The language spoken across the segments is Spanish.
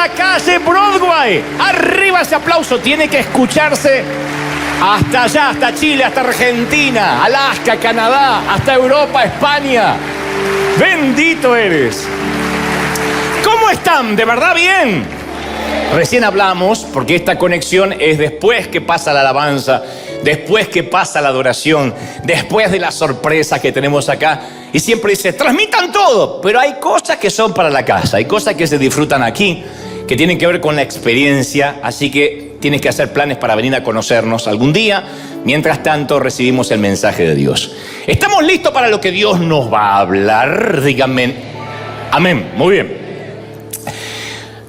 la calle Broadway. Arriba ese aplauso, tiene que escucharse hasta allá, hasta Chile, hasta Argentina, Alaska, Canadá, hasta Europa, España. Bendito eres. ¿Cómo están? ¿De verdad bien? Recién hablamos, porque esta conexión es después que pasa la alabanza, después que pasa la adoración, después de la sorpresa que tenemos acá. Y siempre dice, transmitan todo, pero hay cosas que son para la casa, hay cosas que se disfrutan aquí, que tienen que ver con la experiencia, así que tienes que hacer planes para venir a conocernos algún día. Mientras tanto, recibimos el mensaje de Dios. ¿Estamos listos para lo que Dios nos va a hablar? Díganme. Amén. Muy bien.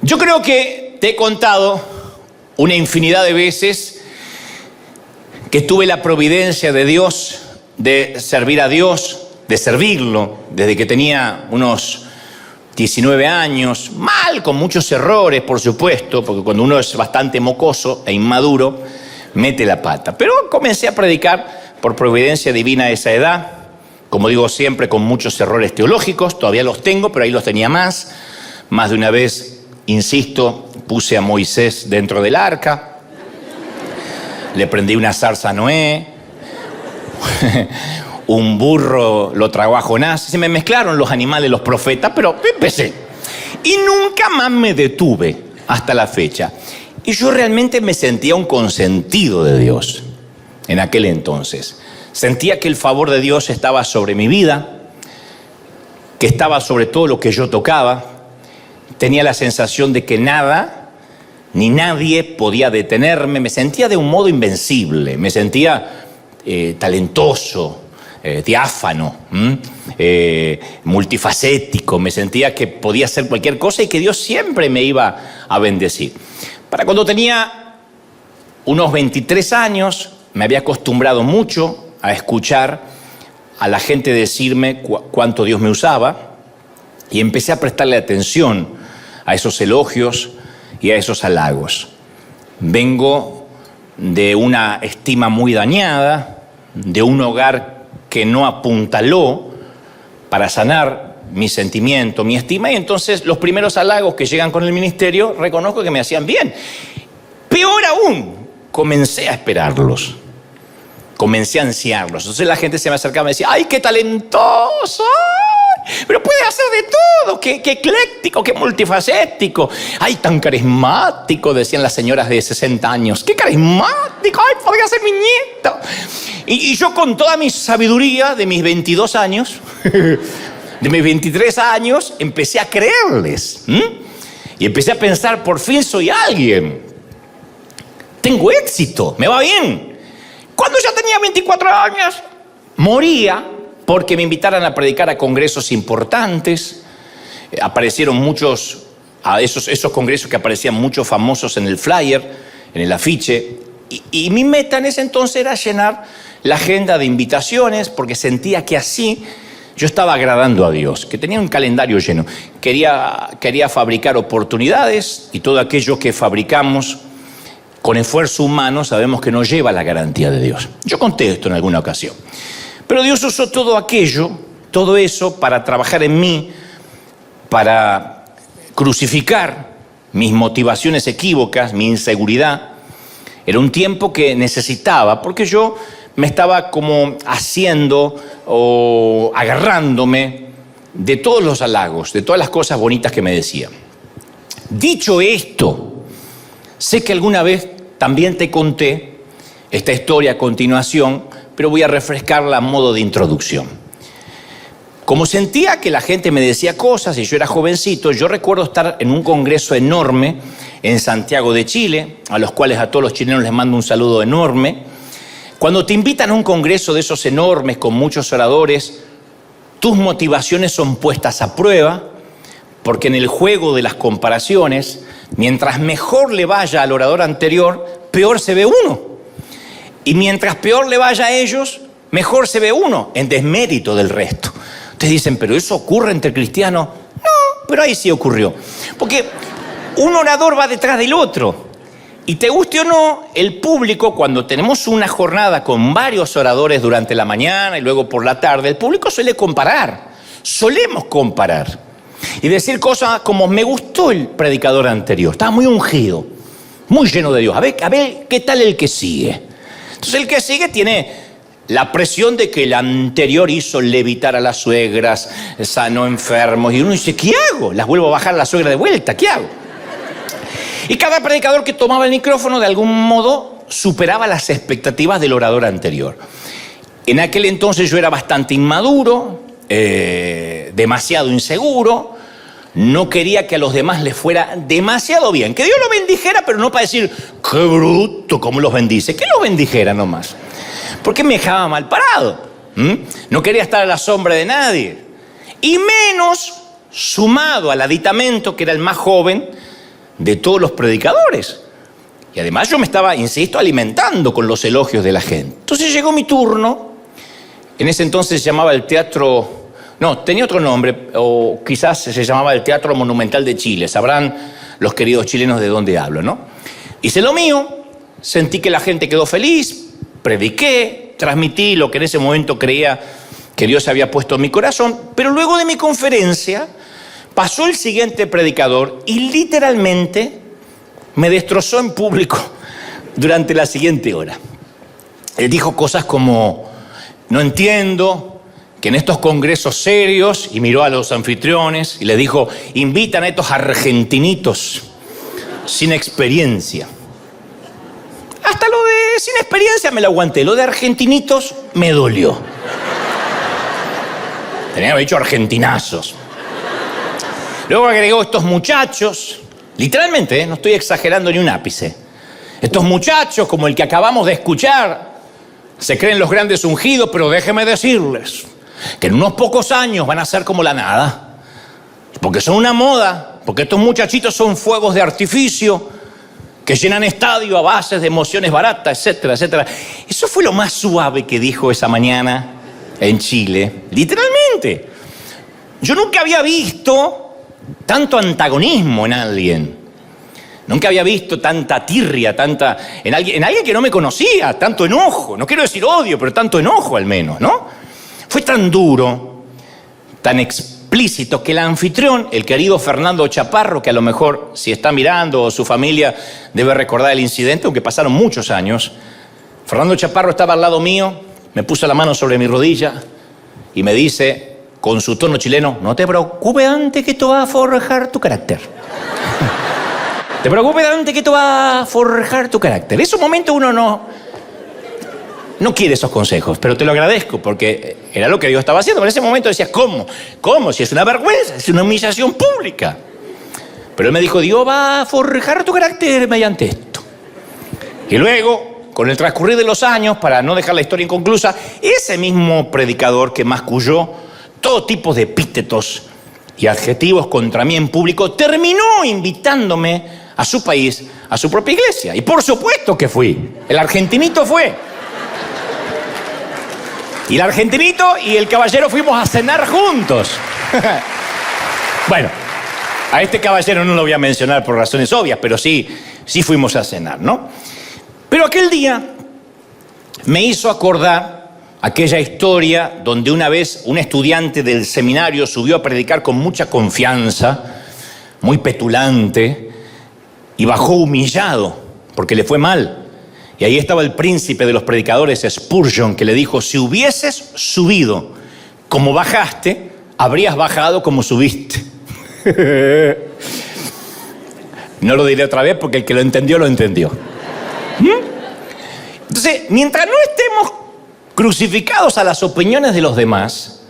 Yo creo que te he contado una infinidad de veces que tuve la providencia de Dios, de servir a Dios, de servirlo, desde que tenía unos 19 años, mal, con muchos errores, por supuesto, porque cuando uno es bastante mocoso e inmaduro, mete la pata. Pero comencé a predicar por providencia divina a esa edad, como digo siempre, con muchos errores teológicos, todavía los tengo, pero ahí los tenía más de una vez, insisto, puse a Moisés dentro del arca, le prendí una zarza a Noé, un burro lo tragó a Jonás. Se me mezclaron los animales, los profetas, pero empecé. Y nunca más me detuve hasta la fecha. Y yo realmente me sentía un consentido de Dios en aquel entonces. Sentía que el favor de Dios estaba sobre mi vida, que estaba sobre todo lo que yo tocaba. Tenía la sensación de que nada ni nadie podía detenerme. Me sentía de un modo invencible, me sentía talentoso, diáfano, multifacético. Me sentía que podía hacer cualquier cosa y que Dios siempre me iba a bendecir. Para cuando tenía unos 23 años, me había acostumbrado mucho a escuchar a la gente decirme cuánto Dios me usaba y empecé a prestarle atención a esos elogios y a esos halagos. Vengo de una estima muy dañada, de un hogar que no apuntaló para sanar mi sentimiento, mi estima, y entonces los primeros halagos que llegan con el ministerio reconozco que me hacían bien. Peor aún, comencé a esperarlos, comencé a ansiarlos. Entonces la gente se me acercaba y me decía, ¡ay, qué talentoso! ¡Ay! Pero puede hacer de todo, qué ecléctico, qué multifacético. ¡Ay, tan carismático! Decían las señoras de 60 años. ¡Qué carismático! ¡Ay, podría ser mi nieto! Y yo con toda mi sabiduría de mis 22 años, de mis 23 años, empecé a creerles. Y empecé a pensar, por fin soy alguien. Tengo éxito, me va bien. Cuando ya tenía 24 años, moría porque me invitaran a predicar a congresos importantes. Aparecieron muchos, a esos congresos que aparecían muchos famosos en el flyer, en el afiche. Y mi meta en ese entonces era llenar la agenda de invitaciones, porque sentía que así yo estaba agradando a Dios, que tenía un calendario lleno. Quería fabricar oportunidades, y todo aquello que fabricamos con esfuerzo humano sabemos que no lleva la garantía de Dios. Yo conté esto en alguna ocasión. Pero Dios usó todo eso para trabajar en mí, para crucificar mis motivaciones equívocas, mi inseguridad. Era un tiempo que necesitaba, porque yo me estaba como haciendo o agarrándome de todos los halagos, de todas las cosas bonitas que me decían. Dicho esto, sé que alguna vez también te conté esta historia a continuación, pero voy a refrescarla a modo de introducción. Como sentía que la gente me decía cosas y yo era jovencito, yo recuerdo estar en un congreso enorme en Santiago de Chile, a los cuales a todos los chilenos les mando un saludo enorme. Cuando te invitan a un congreso de esos enormes con muchos oradores, tus motivaciones son puestas a prueba, porque en el juego de las comparaciones, mientras mejor le vaya al orador anterior, peor se ve uno. Y mientras peor le vaya a ellos, mejor se ve uno, en desmérito del resto. Ustedes dicen, ¿pero eso ocurre entre cristianos? No, pero ahí sí ocurrió. Porque un orador va detrás del otro. Y te guste o no, el público, cuando tenemos una jornada con varios oradores durante la mañana y luego por la tarde, el público suele comparar. Solemos comparar. y decir cosas como: me gustó el predicador anterior, estaba muy ungido, muy lleno de Dios. A ver, ¿qué tal el que sigue? Entonces el que sigue tiene la presión de que el anterior hizo levitar a las suegras, sanó enfermos, y uno dice: ¿qué hago? Las vuelvo a bajar a la suegra de vuelta, ¿qué hago? Y cada predicador que tomaba el micrófono de algún modo superaba las expectativas del orador anterior. En aquel entonces yo era bastante inmaduro, demasiado inseguro, no quería que a los demás les fuera demasiado bien. Que Dios los bendijera, pero no para decir: ¡qué bruto cómo los bendice! Que los bendijera nomás. Porque me dejaba mal parado. No quería estar a la sombra de nadie. Y menos sumado al aditamento, que era el más joven de todos los predicadores. Y además yo me estaba, insisto, alimentando con los elogios de la gente. Entonces llegó mi turno. En ese entonces se llamaba el Teatro... No, tenía otro nombre, o quizás se llamaba el Teatro Monumental de Chile. Sabrán los queridos chilenos de dónde hablo, ¿no? Hice lo mío, sentí que la gente quedó feliz, prediqué, transmití lo que en ese momento creía que Dios había puesto en mi corazón, pero luego de mi conferencia pasó el siguiente predicador y literalmente me destrozó en público durante la siguiente hora. Él dijo cosas como: no entiendo que en estos congresos serios, y miró a los anfitriones y le dijo: invitan a estos argentinitos sin experiencia. Hasta lo de sin experiencia me lo aguanté, lo de argentinitos me dolió. Tenía que haber dicho argentinazos. Luego agregó: estos muchachos, literalmente, no estoy exagerando ni un ápice, estos muchachos como el que acabamos de escuchar se creen los grandes ungidos, pero déjenme decirles que en unos pocos años van a ser como la nada, porque son una moda, porque estos muchachitos son fuegos de artificio que llenan estadio a base de emociones baratas, etcétera, etcétera. Eso fue lo más suave que dijo esa mañana en Chile, literalmente. Yo nunca había visto tanto antagonismo en alguien. Nunca había visto tanta tirria, en alguien que no me conocía, tanto enojo. No quiero decir odio, pero tanto enojo al menos, ¿no? Fue tan duro, tan explícito, que el anfitrión, el querido Fernando Chaparro, que a lo mejor si está mirando o su familia debe recordar el incidente, aunque pasaron muchos años, Fernando Chaparro estaba al lado mío, me puso la mano sobre mi rodilla y me dice, con su tono chileno: no te preocupes antes que esto va a forjar tu carácter. Te preocupes antes que esto va a forjar tu carácter. En esos momentos uno no quiere esos consejos, pero te lo agradezco porque era lo que Dios estaba haciendo. Pero en ese momento decías: ¿cómo? ¿Cómo? Si es una vergüenza, es una humillación pública. Pero él me dijo: Dios va a forjar tu carácter mediante esto. Y luego, con el transcurrir de los años, para no dejar la historia inconclusa, ese mismo predicador que masculló todo tipo de epítetos y adjetivos contra mí en público, terminó invitándome a su país, a su propia iglesia. Y por supuesto que fui. El argentinito fue. Y el argentinito y el caballero fuimos a cenar juntos. Bueno, a este caballero no lo voy a mencionar por razones obvias, pero sí fuimos a cenar, ¿no? Pero aquel día me hizo acordar aquella historia donde una vez un estudiante del seminario subió a predicar con mucha confianza, muy petulante, y bajó humillado porque le fue mal. Y ahí estaba el príncipe de los predicadores, Spurgeon, que le dijo: si hubieses subido como bajaste, habrías bajado como subiste. No lo diré otra vez porque el que lo entendió, lo entendió. Entonces, mientras no estemos crucificados a las opiniones de los demás,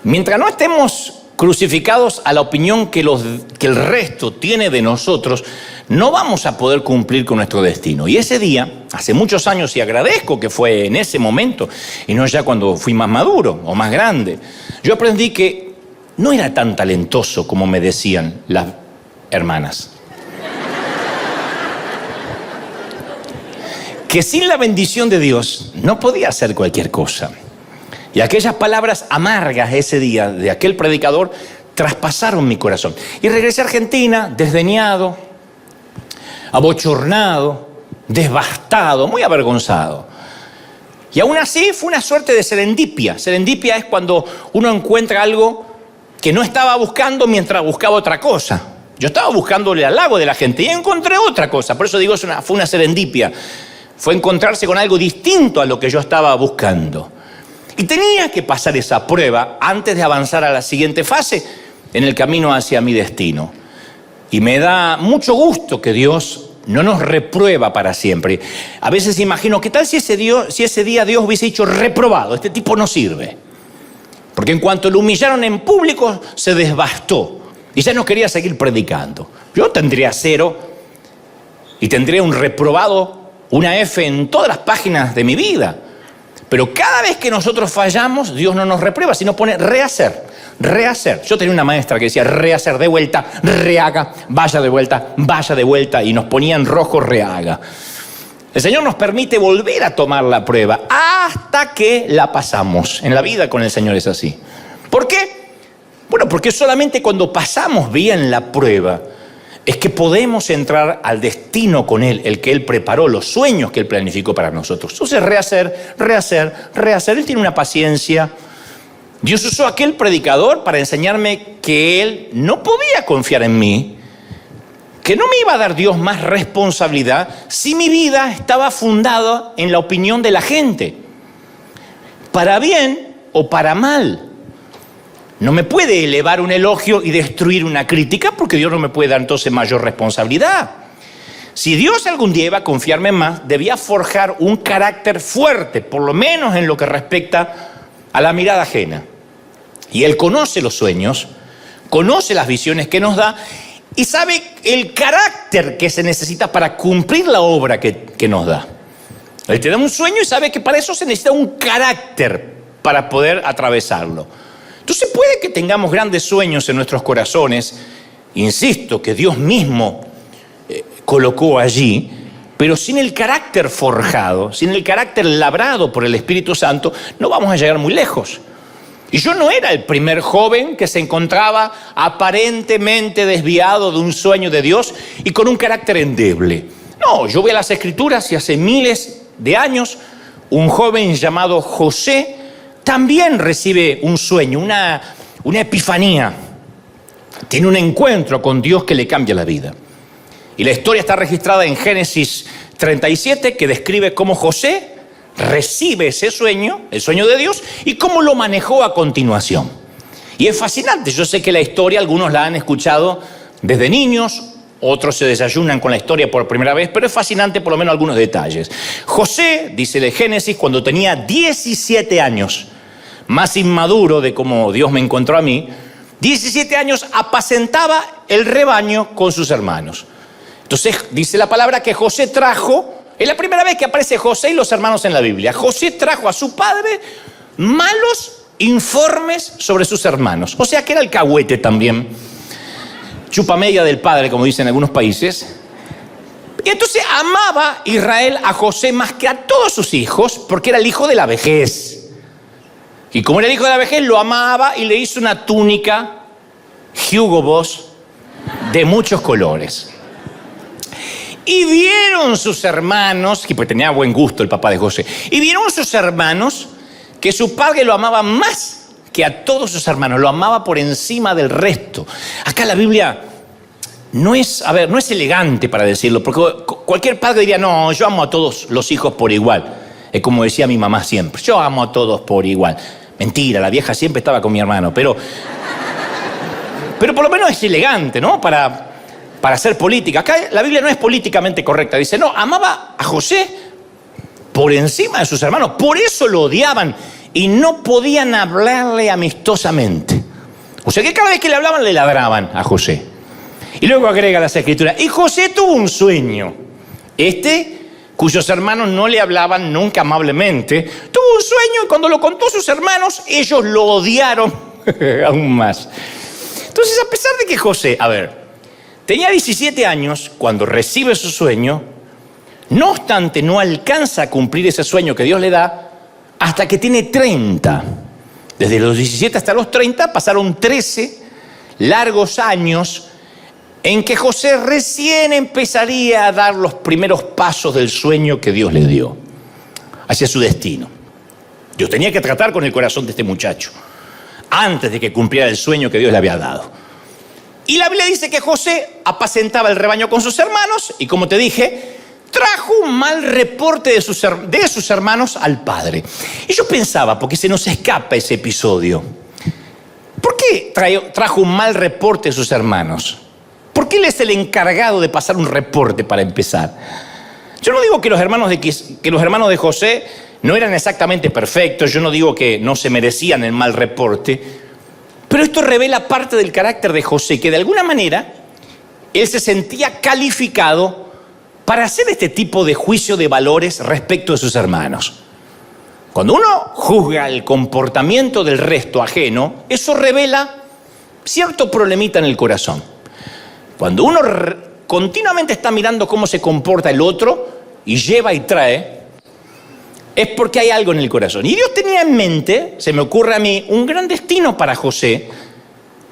mientras no estemos crucificados a la opinión que el resto tiene de nosotros, no vamos a poder cumplir con nuestro destino. Y ese día, hace muchos años, y agradezco que fue en ese momento, y no ya cuando fui más maduro o más grande, yo aprendí que no era tan talentoso como me decían las hermanas. Que sin la bendición de Dios no podía hacer cualquier cosa. Y aquellas palabras amargas ese día de aquel predicador traspasaron mi corazón. Y regresé a Argentina desdeñado, abochornado, devastado, muy avergonzado. Y aún así fue una suerte de serendipia. Serendipia es cuando uno encuentra algo que no estaba buscando mientras buscaba otra cosa. Yo estaba buscándole al lago de la gente y encontré otra cosa. Por eso digo, fue una serendipia. Fue encontrarse con algo distinto a lo que yo estaba buscando. Y tenía que pasar esa prueba antes de avanzar a la siguiente fase en el camino hacia mi destino. Y me da mucho gusto que Dios no nos reprueba para siempre. A veces imagino, ¿qué tal si ese día Dios hubiese dicho reprobado? Este tipo no sirve. Porque en cuanto lo humillaron en público, se desbastó. Y ya no quería seguir predicando. Yo tendría 0 y tendría un reprobado, una F en todas las páginas de mi vida. Pero cada vez que nosotros fallamos, Dios no nos reprueba, sino pone rehacer, rehacer. Yo tenía una maestra que decía rehacer, de vuelta, rehaga, vaya de vuelta, y nos ponía en rojo rehaga. El Señor nos permite volver a tomar la prueba hasta que la pasamos. En la vida con el Señor es así. ¿Por qué? Bueno, porque solamente cuando pasamos bien la prueba es que podemos entrar al destino con Él, el que Él preparó, los sueños que Él planificó para nosotros. Entonces, rehacer. Él tiene una paciencia. Dios usó a aquel predicador para enseñarme que Él no podía confiar en mí, que no me iba a dar Dios más responsabilidad si mi vida estaba fundada en la opinión de la gente, para bien o para mal. No me puede elevar un elogio y destruir una crítica, porque Dios no me puede dar entonces mayor responsabilidad. Si Dios algún día iba a confiarme más, debía forjar un carácter fuerte, por lo menos en lo que respecta a la mirada ajena. Y Él conoce los sueños, conoce las visiones que nos da y sabe el carácter que se necesita para cumplir la obra que nos da. Él te da un sueño y sabe que para eso se necesita un carácter para poder atravesarlo. Entonces puede que tengamos grandes sueños en nuestros corazones, insisto, que Dios mismo colocó allí, pero sin el carácter forjado, sin el carácter labrado por el Espíritu Santo, no vamos a llegar muy lejos. Y yo no era el primer joven que se encontraba aparentemente desviado de un sueño de Dios y con un carácter endeble. No, yo voy a las Escrituras y hace miles de años un joven llamado José también recibe un sueño, una epifanía. Tiene un encuentro con Dios que le cambia la vida. Y la historia está registrada en Génesis 37, que describe cómo José recibe ese sueño, el sueño de Dios, y cómo lo manejó a continuación. Y es fascinante. Yo sé que la historia, algunos la han escuchado desde niños, otros se desayunan con la historia por primera vez, pero es fascinante por lo menos algunos detalles. José, dice el Génesis, cuando tenía 17 años, más inmaduro de como Dios me encontró a mí, 17 años apacentaba el rebaño con sus hermanos. Entonces dice la palabra que José trajo, es la primera vez que aparece José y los hermanos en la Biblia. José trajo a su padre malos informes sobre sus hermanos. O sea que era el cahuete también. Chupa media del padre, como dicen en algunos países. Y entonces amaba Israel a José más que a todos sus hijos, porque era el hijo de la vejez. Y como era el hijo de la vejez, lo amaba y le hizo una túnica Hugo Boss de muchos colores. Y vieron sus hermanos, que pues tenía buen gusto el papá de José, y vieron sus hermanos que su padre lo amaba más que a todos sus hermanos, lo amaba por encima del resto. Acá la Biblia no es elegante para decirlo, porque cualquier padre diría, no, yo amo a todos los hijos por igual. Es como decía mi mamá siempre, yo amo a todos por igual. Mentira, la vieja siempre estaba con mi hermano, pero por lo menos es elegante, ¿no? Para hacer política. Acá la Biblia no es políticamente correcta. Dice, no, amaba a José por encima de sus hermanos. Por eso lo odiaban y no podían hablarle amistosamente. O sea que cada vez que le hablaban, le ladraban a José. Y luego agrega las Escrituras, y José tuvo un sueño. Cuyos hermanos no le hablaban nunca amablemente, tuvo un sueño y cuando lo contó a sus hermanos, ellos lo odiaron aún más. Entonces, a pesar de que José, tenía 17 años cuando recibe su sueño, no obstante, no alcanza a cumplir ese sueño que Dios le da hasta que tiene 30. Desde los 17 hasta los 30 pasaron 13 largos años en que José recién empezaría a dar los primeros pasos del sueño que Dios le dio hacia su destino. Dios tenía que tratar con el corazón de este muchacho. antes de que cumpliera el sueño que Dios le había dado. Y la Biblia dice que José apacentaba el rebaño con sus hermanos y, como te dije, trajo un mal reporte de sus hermanos al padre. Y yo pensaba, porque se nos escapa ese episodio, ¿por qué trajo un mal reporte de sus hermanos? ¿Por qué él es el encargado de pasar un reporte para empezar? Yo no digo que los hermanos de José no eran exactamente perfectos, yo no digo que no se merecían el mal reporte, pero esto revela parte del carácter de José, que de alguna manera él se sentía calificado para hacer este tipo de juicio de valores respecto de sus hermanos. Cuando uno juzga el comportamiento del resto ajeno, eso revela cierto problemita en el corazón. Cuando uno continuamente está mirando cómo se comporta el otro y lleva y trae, es porque hay algo en el corazón. Y Dios tenía en mente, se me ocurre a mí, un gran destino para José.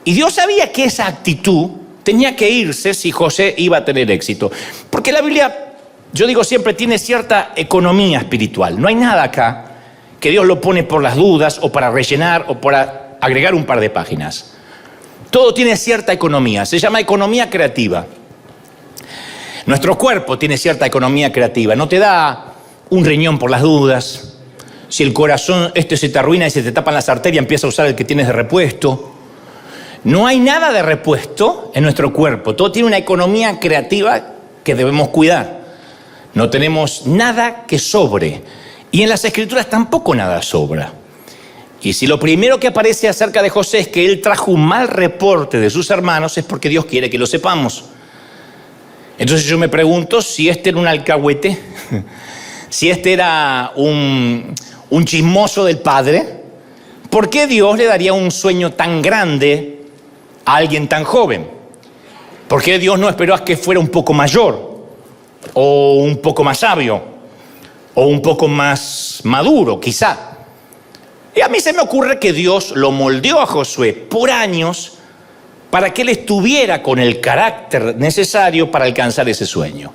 Y Dios sabía que esa actitud tenía que irse si José iba a tener éxito. Porque la Biblia, yo digo siempre, tiene cierta economía espiritual. No hay nada acá que Dios lo pone por las dudas o para rellenar o para agregar un par de páginas. Todo tiene cierta economía, se llama economía creativa. Nuestro cuerpo tiene cierta economía creativa, no te da un riñón por las dudas. Si el corazón se te arruina y se te tapan las arterias, empieza a usar el que tienes de repuesto. No hay nada de repuesto en nuestro cuerpo, todo tiene una economía creativa que debemos cuidar. No tenemos nada que sobre, y en las Escrituras tampoco nada sobra. Y si lo primero que aparece acerca de José es que él trajo un mal reporte de sus hermanos, es porque Dios quiere que lo sepamos. Entonces yo me pregunto si este era un alcahuete, si este era un chismoso del padre, ¿por qué Dios le daría un sueño tan grande a alguien tan joven? ¿Por qué Dios no esperó a que fuera un poco mayor, o un poco más sabio, o un poco más maduro, quizá? Y a mí se me ocurre que Dios lo moldeó a Josué por años para que él estuviera con el carácter necesario para alcanzar ese sueño.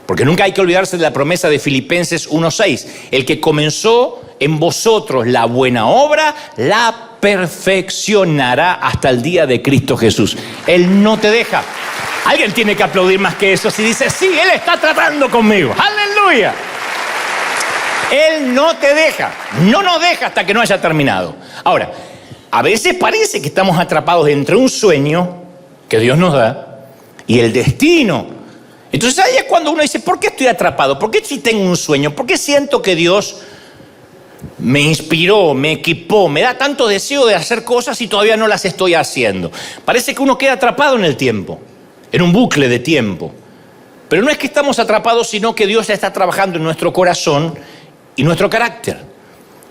Porque nunca hay que olvidarse de la promesa de Filipenses 1:6. El que comenzó en vosotros la buena obra, la perfeccionará hasta el día de Cristo Jesús. Él no te deja. Alguien tiene que aplaudir más que eso si dice, sí, Él está tratando conmigo. ¡Aleluya! Él no te deja, no nos deja hasta que no haya terminado. Ahora, a veces parece que estamos atrapados entre un sueño que Dios nos da y el destino. Entonces ahí es cuando uno dice, ¿por qué estoy atrapado? ¿Por qué si tengo un sueño? ¿Por qué siento que Dios me inspiró, me equipó, me da tanto deseo de hacer cosas y todavía no las estoy haciendo? Parece que uno queda atrapado en el tiempo, en un bucle de tiempo. Pero no es que estamos atrapados, sino que Dios está trabajando en nuestro corazón y nuestro carácter.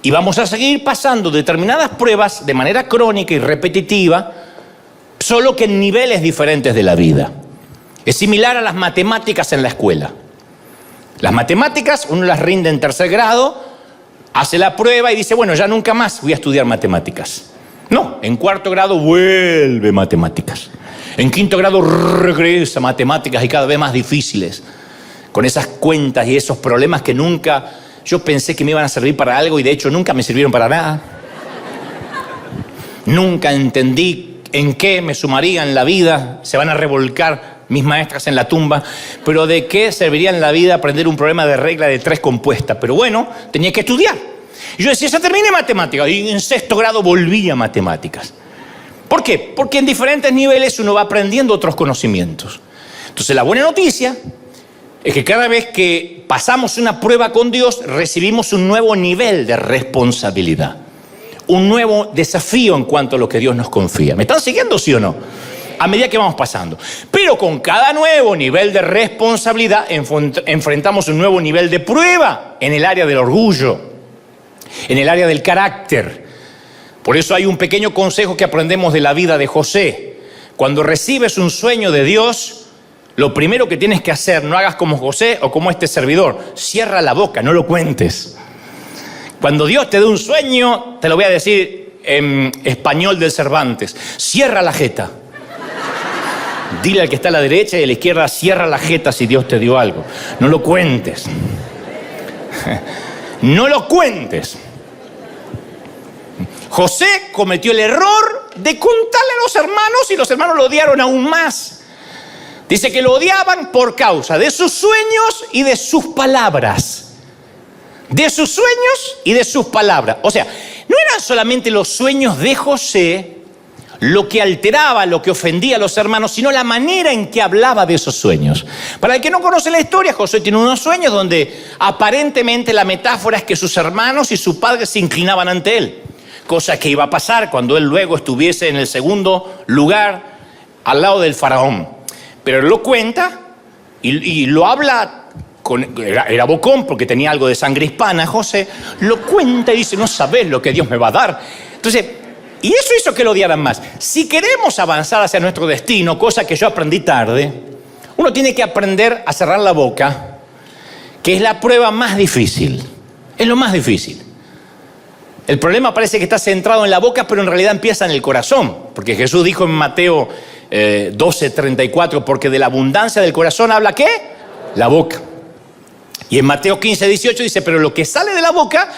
Y vamos a seguir pasando determinadas pruebas de manera crónica y repetitiva, solo que en niveles diferentes de la vida. Es similar a las matemáticas en la escuela. Las matemáticas, uno las rinde en 3er grado, hace la prueba y dice, bueno, ya nunca más voy a estudiar matemáticas. No, en 4º grado vuelve matemáticas. En 5º grado regresa matemáticas y cada vez más difíciles. Con esas cuentas y esos problemas que nunca... Yo pensé que me iban a servir para algo y de hecho nunca me sirvieron para nada. Nunca entendí en qué me sumaría en la vida. Se van a revolcar mis maestras en la tumba. Pero ¿de qué serviría en la vida aprender un problema de regla de 3 compuesta? Pero bueno, tenía que estudiar. Y yo decía, ya terminé matemáticas. Y en 6º grado volví a matemáticas. ¿Por qué? Porque en diferentes niveles uno va aprendiendo otros conocimientos. Entonces la buena noticia es que cada vez que pasamos una prueba con Dios, recibimos un nuevo nivel de responsabilidad, un nuevo desafío en cuanto a lo que Dios nos confía. ¿Me están siguiendo, sí o no? A medida que vamos pasando. Pero con cada nuevo nivel de responsabilidad enfrentamos un nuevo nivel de prueba en el área del orgullo, en el área del carácter. Por eso hay un pequeño consejo que aprendemos de la vida de José. Cuando recibes un sueño de Dios, lo primero que tienes que hacer, no hagas como José o como este servidor, cierra la boca, no lo cuentes. Cuando Dios te dé un sueño, te lo voy a decir en español del Cervantes, cierra la jeta. Dile al que está a la derecha y a la izquierda, cierra la jeta si Dios te dio algo. No lo cuentes. No lo cuentes. José cometió el error de contarle a los hermanos y los hermanos lo odiaron aún más. Dice que lo odiaban por causa de sus sueños y de sus palabras. De sus sueños y de sus palabras. O sea, no eran solamente los sueños de José lo que alteraba, lo que ofendía a los hermanos, sino la manera en que hablaba de esos sueños. Para el que no conoce la historia, José tiene unos sueños donde aparentemente la metáfora es que sus hermanos y su padre se inclinaban ante él. Cosa que iba a pasar cuando él luego estuviese en el segundo lugar al lado del faraón. Pero él lo cuenta y lo habla, era bocón porque tenía algo de sangre hispana, José, lo cuenta y dice, no sabés lo que Dios me va a dar. Entonces, y eso hizo que lo odiaran más. Si queremos avanzar hacia nuestro destino, cosa que yo aprendí tarde, uno tiene que aprender a cerrar la boca, que es la prueba más difícil. Es lo más difícil. El problema parece que está centrado en la boca, pero en realidad empieza en el corazón. Porque Jesús dijo en Mateo 12:34, porque de la abundancia del corazón habla ¿qué? La boca. Y en Mateo 15:18 dice, pero lo que sale de la boca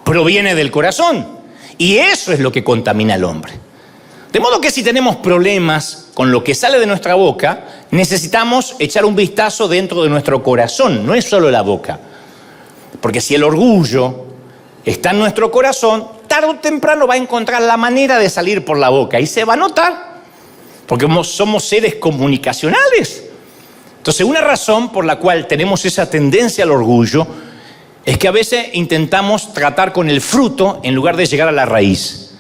proviene del corazón. Y eso es lo que contamina al hombre. De modo que si tenemos problemas con lo que sale de nuestra boca, necesitamos echar un vistazo dentro de nuestro corazón, no es solo la boca. Porque si el orgullo está en nuestro corazón, tarde o temprano va a encontrar la manera de salir por la boca y se va a notar, porque somos seres comunicacionales. Entonces, una razón por la cual tenemos esa tendencia al orgullo es que a veces intentamos tratar con el fruto en lugar de llegar a la raíz.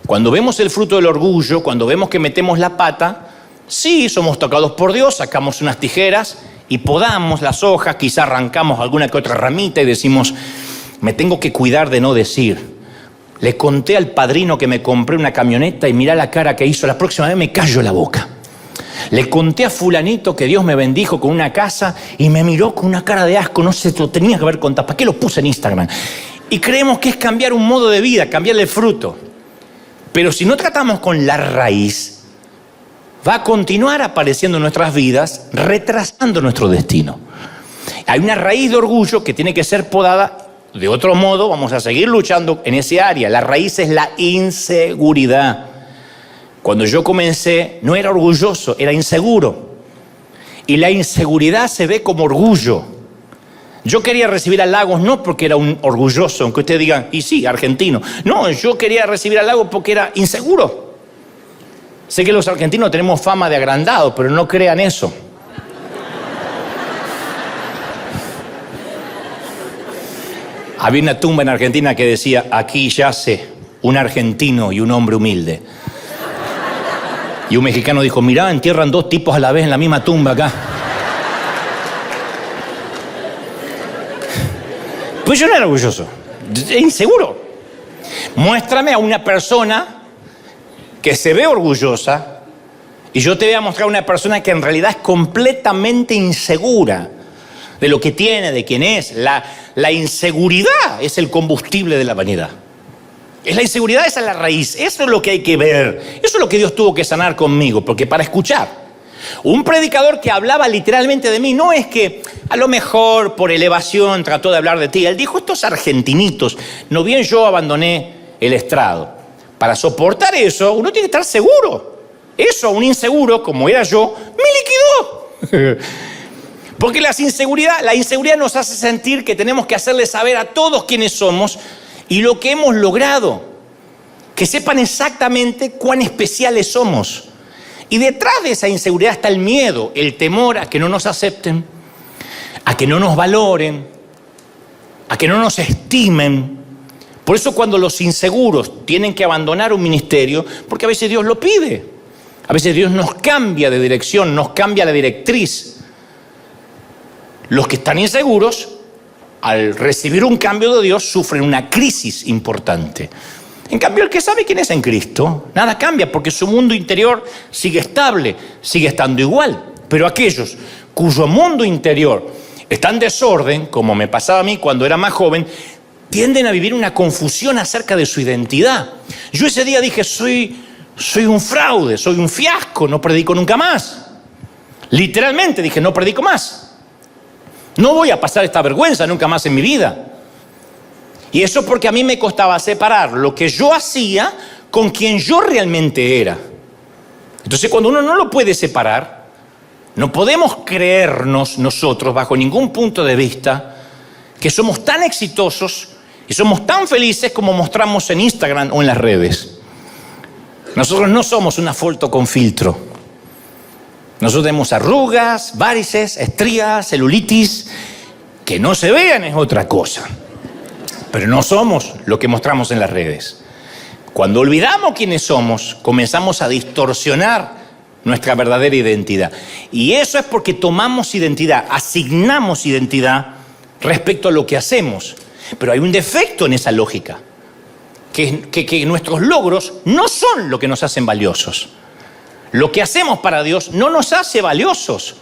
Cuando vemos el fruto del orgullo, cuando vemos que metemos la pata, sí, somos tocados por Dios, sacamos unas tijeras y podamos las hojas, quizá arrancamos alguna que otra ramita y decimos, me tengo que cuidar de no decir. Le conté al padrino que me compré una camioneta y mirá la cara que hizo, la próxima vez me callo la boca. Le conté a fulanito que Dios me bendijo con una casa y me miró con una cara de asco, no sé, lo tenía que haber contado, ¿para qué lo puse en Instagram? Y creemos que es cambiar un modo de vida, cambiarle el fruto. Pero si no tratamos con la raíz, va a continuar apareciendo en nuestras vidas, retrasando nuestro destino. Hay una raíz de orgullo que tiene que ser podada. De otro modo, vamos a seguir luchando en ese área. La raíz es la inseguridad. Cuando yo comencé, no era orgulloso, era inseguro. Y la inseguridad se ve como orgullo. Yo quería recibir halagos no porque era un orgulloso, aunque ustedes digan, y sí, argentino. No, yo quería recibir halagos porque era inseguro. Sé que los argentinos tenemos fama de agrandados, pero no crean eso. Había una tumba en Argentina que decía, aquí yace un argentino y un hombre humilde. Y un mexicano dijo, mirá, entierran dos tipos a la vez en la misma tumba acá. Pues yo no era orgulloso, inseguro. Muéstrame a una persona que se ve orgullosa y yo te voy a mostrar a una persona que en realidad es completamente insegura de lo que tiene, de quién es. La inseguridad es el combustible de la vanidad. Es la inseguridad, esa es la raíz. Eso es lo que hay que ver. Eso es lo que Dios tuvo que sanar conmigo. Porque para escuchar un predicador que hablaba literalmente de mí, no es que a lo mejor por elevación trató de hablar de ti. Él dijo, estos argentinitos, no bien yo abandoné el estrado. Para soportar eso, uno tiene que estar seguro. Eso, un inseguro, como era yo, me liquidó. Porque la inseguridad nos hace sentir que tenemos que hacerle saber a todos quiénes somos y lo que hemos logrado. Que sepan exactamente cuán especiales somos. Y detrás de esa inseguridad está el miedo, el temor a que no nos acepten, a que no nos valoren, a que no nos estimen. Por eso cuando los inseguros tienen que abandonar un ministerio, porque a veces Dios lo pide, a veces Dios nos cambia de dirección, nos cambia la directriz. Los que están inseguros, al recibir un cambio de Dios, sufren una crisis importante. En cambio, el que sabe quién es en Cristo, nada cambia porque su mundo interior sigue estable, sigue estando igual. Pero aquellos cuyo mundo interior está en desorden, como me pasaba a mí cuando era más joven, tienden a vivir una confusión acerca de su identidad. Yo ese día dije, soy un fraude, soy un fiasco, no predico nunca más. Literalmente dije, no predico más. No voy a pasar esta vergüenza nunca más en mi vida. Y eso porque a mí me costaba separar lo que yo hacía con quien yo realmente era. Entonces, cuando uno no lo puede separar, no podemos creernos nosotros, bajo ningún punto de vista, que somos tan exitosos y somos tan felices como mostramos en Instagram o en las redes. Nosotros no somos una foto con filtro. Nosotros tenemos arrugas, varices, estrías, celulitis. Que no se vean es otra cosa. Pero no somos lo que mostramos en las redes. Cuando olvidamos quiénes somos, comenzamos a distorsionar nuestra verdadera identidad. Y eso es porque tomamos identidad, asignamos identidad respecto a lo que hacemos. Pero hay un defecto en esa lógica, que nuestros logros no son lo que nos hacen valiosos. Lo que hacemos para Dios no nos hace valiosos.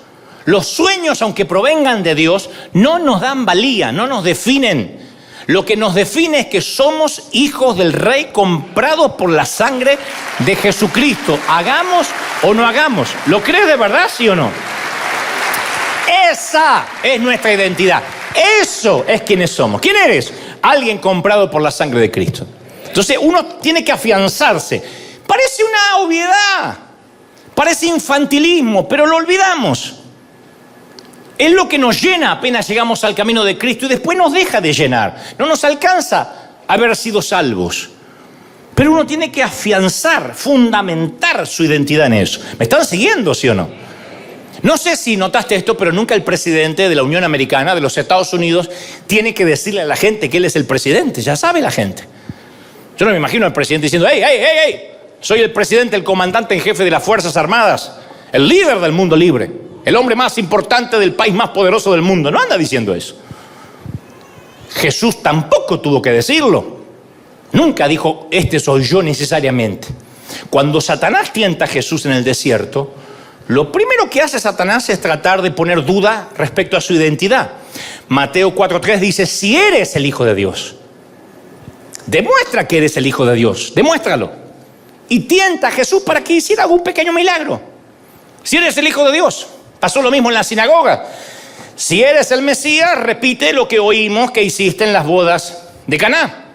Los sueños, aunque provengan de Dios, no nos dan valía, no nos definen. Lo que nos define es que somos hijos del Rey comprados por la sangre de Jesucristo. Hagamos o no hagamos. ¿Lo crees de verdad, sí o no? Esa es nuestra identidad. Eso es quienes somos. ¿Quién eres? Alguien comprado por la sangre de Cristo. Entonces uno tiene que afianzarse. Parece una obviedad, parece infantilismo, pero lo olvidamos. Es lo que nos llena apenas llegamos al camino de Cristo y después nos deja de llenar. No nos alcanza haber sido salvos. Pero uno tiene que afianzar, fundamentar su identidad en eso. ¿Me están siguiendo, sí o no? No sé si notaste esto, pero nunca el presidente de la Unión Americana, de los Estados Unidos, tiene que decirle a la gente que él es el presidente. Ya sabe la gente. Yo no me imagino al presidente diciendo, hey, soy el presidente, el comandante en jefe de las Fuerzas Armadas, el líder del mundo libre, el hombre más importante del país más poderoso del mundo. No anda diciendo eso. Jesús tampoco tuvo que decirlo. Nunca dijo, este soy yo necesariamente. Cuando Satanás tienta a Jesús en el desierto, lo primero que hace Satanás es tratar de poner duda respecto a su identidad. Mateo 4:3 dice, si eres el Hijo de Dios, demuestra que eres el Hijo de Dios, demuéstralo. Y tienta a Jesús para que hiciera algún pequeño milagro. Si eres el Hijo de Dios, pasó lo mismo en la sinagoga. Si eres el Mesías, repite lo que oímos que hiciste en las bodas de Caná.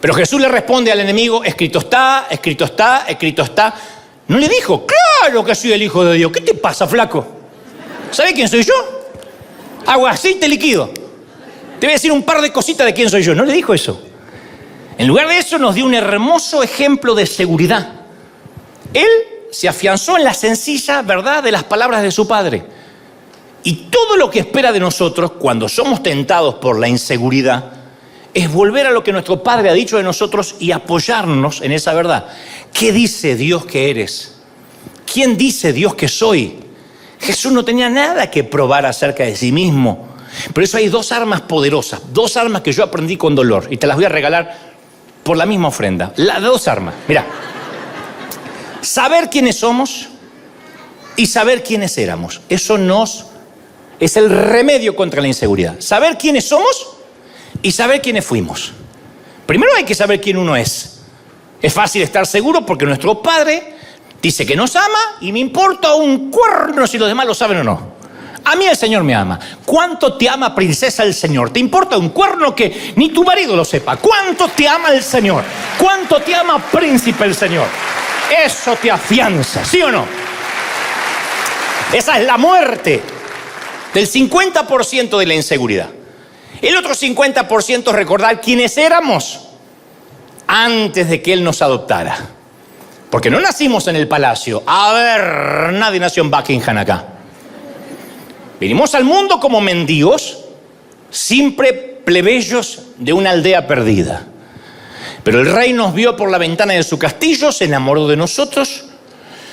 Pero Jesús le responde al enemigo, escrito está, escrito está, escrito está. No le dijo, claro que soy el Hijo de Dios. ¿Qué te pasa, flaco? ¿Sabes quién soy yo? Agua, aceite, líquido. Te voy a decir un par de cositas de quién soy yo. No le dijo eso. En lugar de eso nos dio un hermoso ejemplo de seguridad. Él se afianzó en la sencilla verdad de las palabras de su Padre. Y todo lo que espera de nosotros cuando somos tentados por la inseguridad es volver a lo que nuestro Padre ha dicho de nosotros y apoyarnos en esa verdad. ¿Qué dice Dios que eres? ¿Quién dice Dios que soy? Jesús no tenía nada que probar acerca de sí mismo. Por eso hay dos armas poderosas, dos armas que yo aprendí con dolor y te las voy a regalar por la misma ofrenda. Las dos armas, mira. Saber quiénes somos y saber quiénes éramos. Eso es el remedio contra la inseguridad. Saber quiénes somos y saber quiénes fuimos. Primero hay que saber quién uno es. Es fácil estar seguro porque nuestro Padre dice que nos ama y me importa un cuerno si los demás lo saben o no. A mí el Señor me ama. ¿Cuánto te ama, princesa, el Señor? ¿Te importa un cuerno que ni tu marido lo sepa? ¿Cuánto te ama el Señor? ¿Cuánto te ama, príncipe, el Señor? Eso te afianza, ¿sí o no? Esa es la muerte del 50% de la inseguridad. El otro 50% es recordar quiénes éramos antes de que Él nos adoptara. Porque no nacimos en el palacio. A ver, nadie nació en Buckingham acá. Vinimos al mundo como mendigos, simple plebeyos de una aldea perdida. Pero el rey nos vio por la ventana de su castillo, se enamoró de nosotros,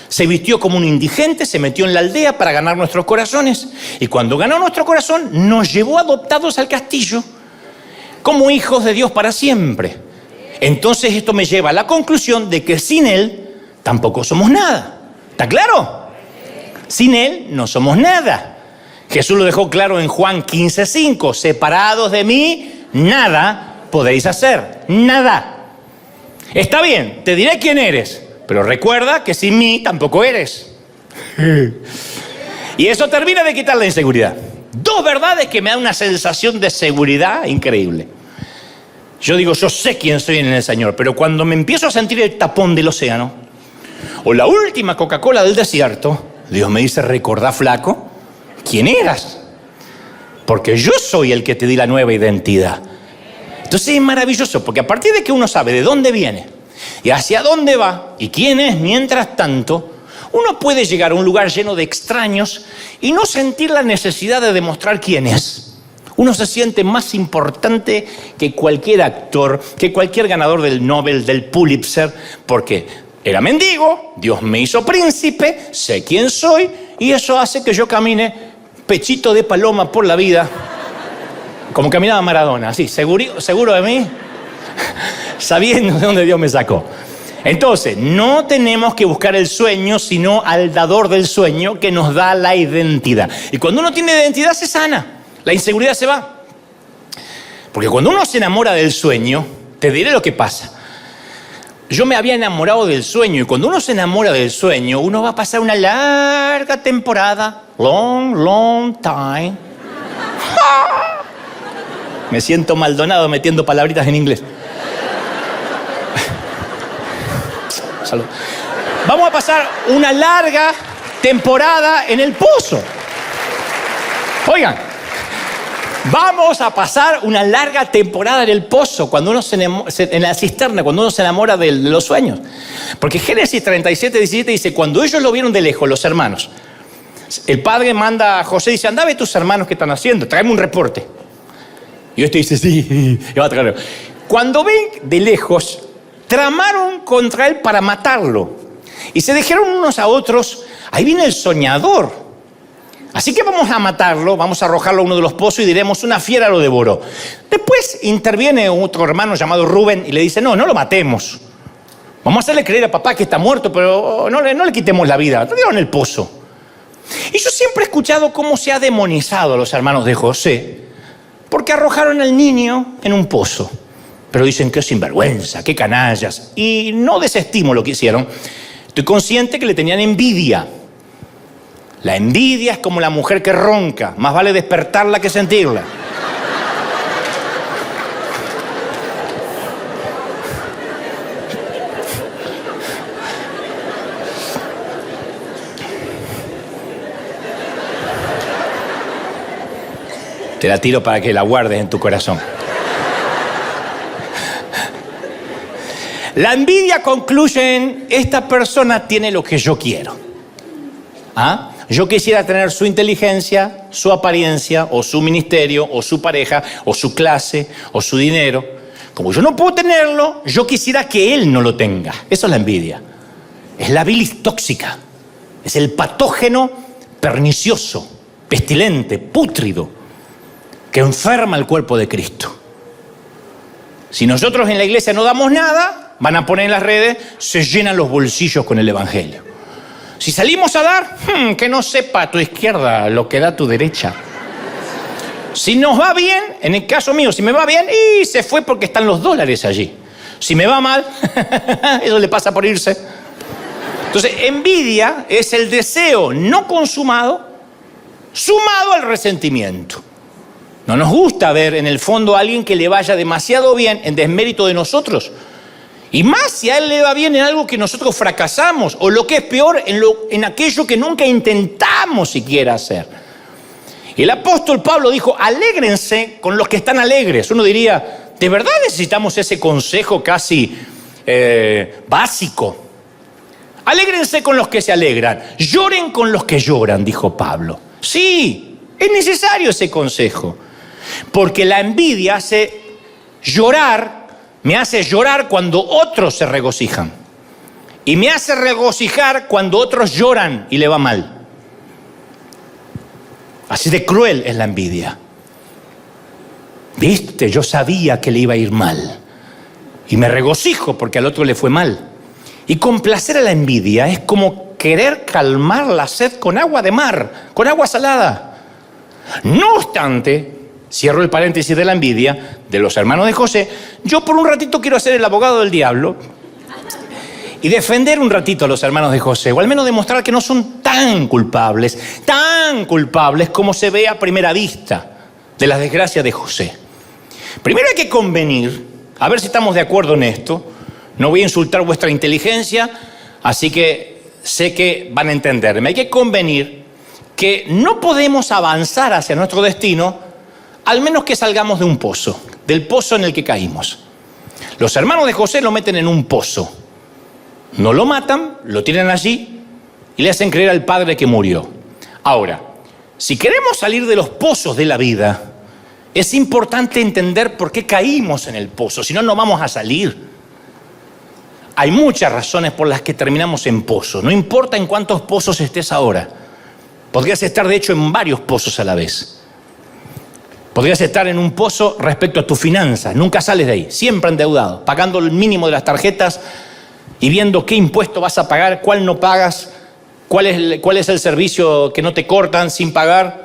se vistió como un indigente, se metió en la aldea para ganar nuestros corazones. Y cuando ganó nuestro corazón, nos llevó adoptados al castillo como hijos de Dios para siempre. Entonces esto me lleva a la conclusión de que sin Él tampoco somos nada. ¿Está claro? Sin Él no somos nada. Jesús lo dejó claro en Juan 15:5. Separados de mí, nada podéis hacer. Nada. Está bien, te diré quién eres, pero recuerda que sin mí tampoco eres. Y eso termina de quitar la inseguridad. Dos verdades que me dan una sensación de seguridad increíble. Yo digo, yo sé quién soy en el Señor, pero cuando me empiezo a sentir el tapón del océano, o la última Coca-Cola del desierto, Dios me dice, recordá, flaco, ¿quién eras? Porque yo soy el que te di la nueva identidad. Entonces es maravilloso, porque a partir de que uno sabe de dónde viene y hacia dónde va y quién es, mientras tanto, uno puede llegar a un lugar lleno de extraños y no sentir la necesidad de demostrar quién es. Uno se siente más importante que cualquier actor, que cualquier ganador del Nobel, del Pulitzer, porque era mendigo, Dios me hizo príncipe, sé quién soy, y eso hace que yo camine pechito de paloma por la vida, como caminaba Maradona, así, seguro de mí, sabiendo de dónde Dios me sacó. Entonces, no tenemos que buscar el sueño, sino al dador del sueño que nos da la identidad. Y cuando uno tiene identidad se sana, la inseguridad se va. Porque cuando uno se enamora del sueño, te diré lo que pasa. Yo me había enamorado del sueño, y cuando uno se enamora del sueño, uno va a pasar una larga temporada, long time. Me siento Maldonado metiendo palabritas en inglés. Salud. Vamos a pasar una larga temporada en el pozo. Oigan, vamos a pasar una larga temporada en el pozo, cuando uno en la cisterna, cuando uno se enamora de los sueños. Porque Génesis 37:17 dice, cuando ellos lo vieron de lejos, los hermanos, el padre manda a José y dice, anda a ver tus hermanos qué están haciendo, tráeme un reporte. Y este dice, sí, y va a traerlo. Cuando ven de lejos, tramaron contra él para matarlo. Y se dijeron unos a otros, ahí viene el soñador. Así que vamos a matarlo, vamos a arrojarlo a uno de los pozos y diremos, una fiera lo devoró. Después interviene otro hermano llamado Rubén y le dice, no lo matemos. Vamos a hacerle creer a papá que está muerto, pero no le quitemos la vida, lo dieron en el pozo. Y yo siempre he escuchado cómo se ha demonizado a los hermanos de José, porque arrojaron al niño en un pozo. Pero dicen que es sinvergüenza, qué canallas. Y no desestimo lo que hicieron. Estoy consciente que le tenían envidia. La envidia es como la mujer que ronca. Más vale despertarla que sentirla. Te la tiro para que la guardes en tu corazón. La envidia concluye en, esta persona tiene lo que yo quiero. ¿Ah? Yo quisiera tener su inteligencia, su apariencia, o su ministerio, o su pareja, o su clase, o su dinero. Como yo no puedo tenerlo, yo quisiera que él no lo tenga. Eso es la envidia. Es la bilis tóxica. Es el patógeno pernicioso, pestilente, pútrido, que enferma el cuerpo de Cristo. Si nosotros en la iglesia no damos nada, van a poner en las redes, se llenan los bolsillos con el evangelio. Si salimos a dar, que no sepa tu izquierda lo que da tu derecha. Si nos va bien, en el caso mío, si me va bien, y se fue porque están los dólares allí. Si me va mal, eso le pasa por irse. Entonces, envidia es el deseo no consumado, sumado al resentimiento. No nos gusta ver en el fondo a alguien que le vaya demasiado bien en desmérito de nosotros. Y más si a él le va bien en algo que nosotros fracasamos, o lo que es peor, en aquello que nunca intentamos siquiera hacer. Y el apóstol Pablo dijo, alégrense con los que están alegres. Uno diría, ¿de verdad necesitamos ese consejo casi básico? Alégrense con los que se alegran, lloren con los que lloran, dijo Pablo. Sí, es necesario ese consejo. Porque la envidia me hace llorar cuando otros se regocijan. Y me hace regocijar cuando otros lloran y le va mal. Así de cruel es la envidia. Viste, yo sabía que le iba a ir mal. Y me regocijo porque al otro le fue mal. Y complacer a la envidia es como querer calmar la sed con agua de mar, con agua salada. No obstante, cierro el paréntesis de la envidia de los hermanos de José, yo por un ratito quiero ser el abogado del diablo y defender un ratito a los hermanos de José, o al menos demostrar que no son tan culpables como se ve a primera vista de las desgracias de José. Primero hay que convenir, A ver si estamos de acuerdo en esto. No voy a insultar vuestra inteligencia, así que sé que van a entenderme. Hay que convenir que no podemos avanzar hacia nuestro destino al menos que salgamos de un pozo, del pozo en el que caímos. Los hermanos de José lo meten en un pozo. No lo matan, lo tienen allí y le hacen creer al padre que murió. Ahora, si queremos salir de los pozos de la vida, es importante entender por qué caímos en el pozo, si no, no vamos a salir. Hay muchas razones por las que terminamos en pozos. No importa en cuántos pozos estés ahora. Podrías estar, de hecho, en varios pozos a la vez. Podrías estar en un pozo respecto a tus finanzas. Nunca sales de ahí. Siempre endeudado. Pagando el mínimo de las tarjetas y viendo qué impuesto vas a pagar, cuál no pagas, cuál es el servicio que no te cortan sin pagar.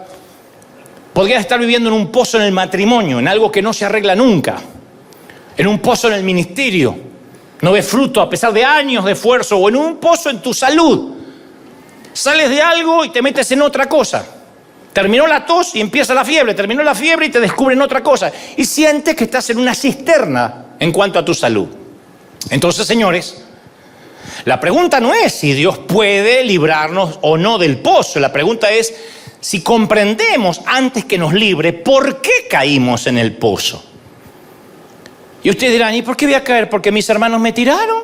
Podrías estar viviendo en un pozo en el matrimonio, en algo que no se arregla nunca. En un pozo en el ministerio. No ves fruto a pesar de años de esfuerzo, o en un pozo en tu salud. Sales de algo y te metes en otra cosa. Terminó la tos y empieza la fiebre. Terminó la fiebre y te descubren otra cosa. Y sientes que estás en una cisterna en cuanto a tu salud. Entonces, señores, la pregunta no es si Dios puede librarnos o no del pozo. La pregunta es si comprendemos antes que nos libre por qué caímos en el pozo. Y ustedes dirán, ¿y por qué voy a caer? ¿Porque mis hermanos me tiraron?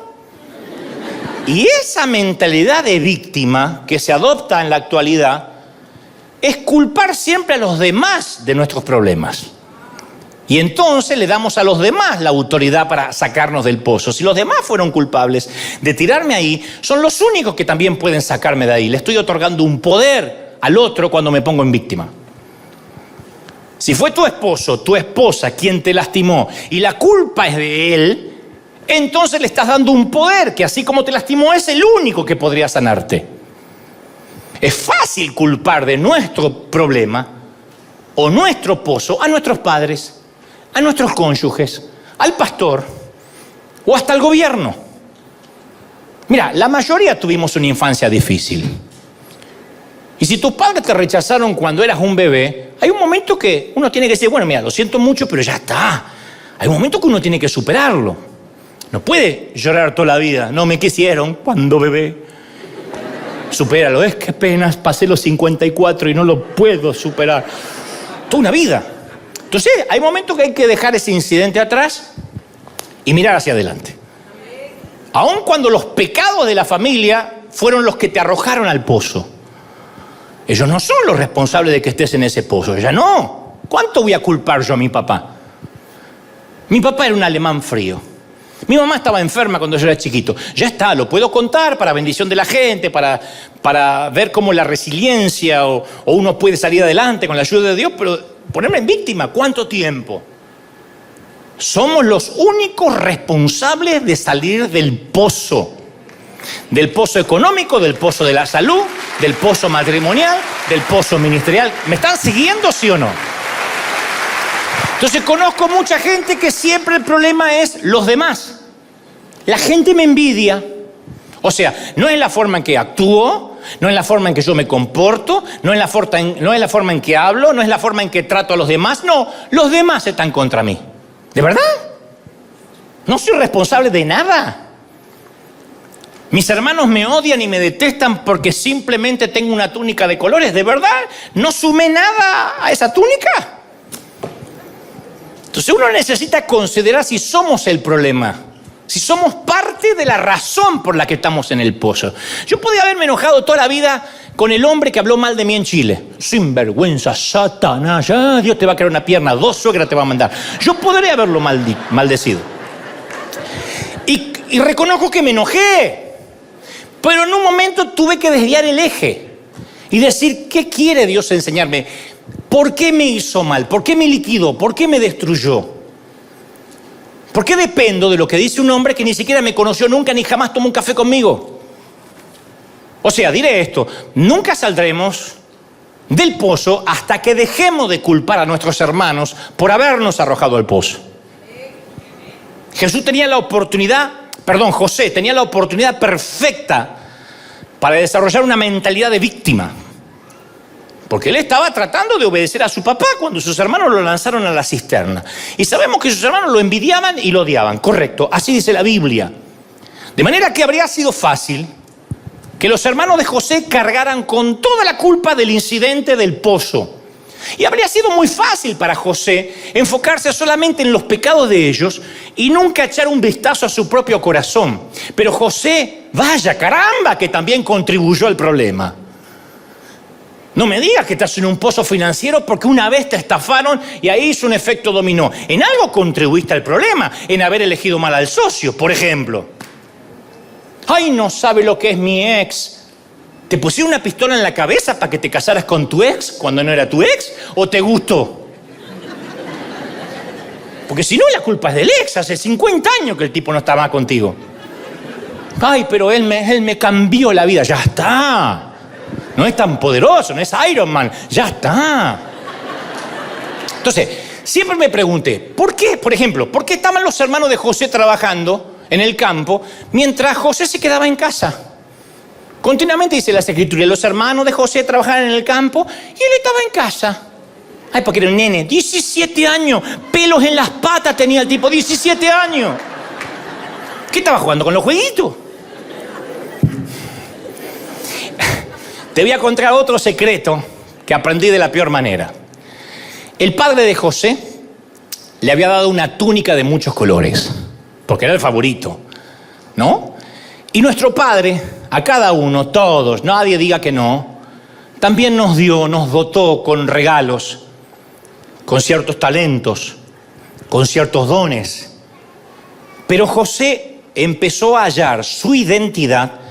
Y esa mentalidad de víctima que se adopta en la actualidad es culpar siempre a los demás de nuestros problemas. Y entonces le damos a los demás la autoridad para sacarnos del pozo. Si los demás fueron culpables de tirarme ahí, son los únicos que también pueden sacarme de ahí. Le estoy otorgando un poder al otro cuando me pongo en víctima. Si fue tu esposo, tu esposa quien te lastimó y la culpa es de él, entonces le estás dando un poder que así como te lastimó es el único que podría sanarte. Es fácil culpar de nuestro problema o nuestro pozo a nuestros padres, a nuestros cónyuges, al pastor o hasta al gobierno. Mira, la mayoría tuvimos una infancia difícil. Y si tus padres te rechazaron cuando eras un bebé, hay un momento que uno tiene que decir, bueno, mira, lo siento mucho, pero ya está. Hay un momento que uno tiene que superarlo. No puede llorar toda la vida. No me quisieron cuando bebé. Supéralo. Es que apenas pasé los 54 y no lo puedo superar. Toda una vida. Entonces, hay momentos que hay que dejar ese incidente atrás y mirar hacia adelante. Aun cuando los pecados de la familia fueron los que te arrojaron al pozo. Ellos no son los responsables de que estés en ese pozo. Ya no. ¿Cuánto voy a culpar yo a mi papá? Mi papá era un alemán frío. Mi mamá estaba enferma cuando yo era chiquito. Ya está, lo puedo contar para bendición de la gente, para ver cómo la resiliencia o uno puede salir adelante con la ayuda de Dios, pero ponerme en víctima, ¿cuánto tiempo? Somos los únicos responsables de salir del pozo. Del pozo económico, del pozo de la salud, del pozo matrimonial, del pozo ministerial. ¿Me están siguiendo, sí o no? Entonces conozco mucha gente que siempre el problema es los demás. La gente me envidia. O sea, no es la forma en que actúo, no es la forma en que yo me comporto, no es la forma en que hablo, no es la forma en que trato a los demás. No, los demás están contra mí. ¿De verdad? No soy responsable de nada. Mis hermanos me odian y me detestan porque simplemente tengo una túnica de colores. ¿De verdad? ¿No sumé nada a esa túnica? Entonces uno necesita considerar si somos el problema, si somos parte de la razón por la que estamos en el pozo. Yo podía haberme enojado toda la vida con el hombre que habló mal de mí en Chile. Sinvergüenza, Satanás, ya Dios te va a crear una pierna, 2 suegras te va a mandar. Yo podría haberlo maldecido. Y reconozco que me enojé. Pero en un momento tuve que desviar el eje y decir, ¿qué quiere Dios enseñarme? ¿Por qué me hizo mal? ¿Por qué me liquidó? ¿Por qué me destruyó? ¿Por qué dependo de lo que dice un hombre que ni siquiera me conoció nunca ni jamás tomó un café conmigo? O sea, diré esto, nunca saldremos del pozo hasta que dejemos de culpar a nuestros hermanos por habernos arrojado al pozo. José tenía la oportunidad perfecta para desarrollar una mentalidad de víctima. Porque él estaba tratando de obedecer a su papá cuando sus hermanos lo lanzaron a la cisterna. Y sabemos que sus hermanos lo envidiaban y lo odiaban. Correcto, así dice la Biblia. De manera que habría sido fácil que los hermanos de José cargaran con toda la culpa del incidente del pozo. Y habría sido muy fácil para José enfocarse solamente en los pecados de ellos y nunca echar un vistazo a su propio corazón. Pero José, vaya caramba, que también contribuyó al problema. No me digas que estás en un pozo financiero porque una vez te estafaron y ahí hizo un efecto dominó. En algo contribuiste al problema, en haber elegido mal al socio, por ejemplo. Ay, no sabe lo que es mi ex. ¿Te pusieron una pistola en la cabeza para que te casaras con tu ex cuando no era tu ex? ¿O te gustó? Porque si no, la culpa es del ex. Hace 50 años que el tipo no está más contigo. Ay, pero él me cambió la vida. Ya está. No es tan poderoso, no es Iron Man. Ya está. Entonces, siempre me pregunté, ¿por qué? Por ejemplo, ¿por qué estaban los hermanos de José trabajando en el campo mientras José se quedaba en casa? Continuamente dice las Escrituras, los hermanos de José trabajaban en el campo y él estaba en casa. Ay, porque era un nene, 17 años, pelos en las patas tenía el tipo, 17 años. ¿Qué estaba jugando con los jueguitos? Te voy a contar otro secreto que aprendí de la peor manera. El padre de José le había dado una túnica de muchos colores, porque era el favorito, ¿no? Y nuestro Padre, a cada uno, todos, nadie diga que no, también nos dotó con regalos, con ciertos talentos, con ciertos dones. Pero José empezó a hallar su identidad,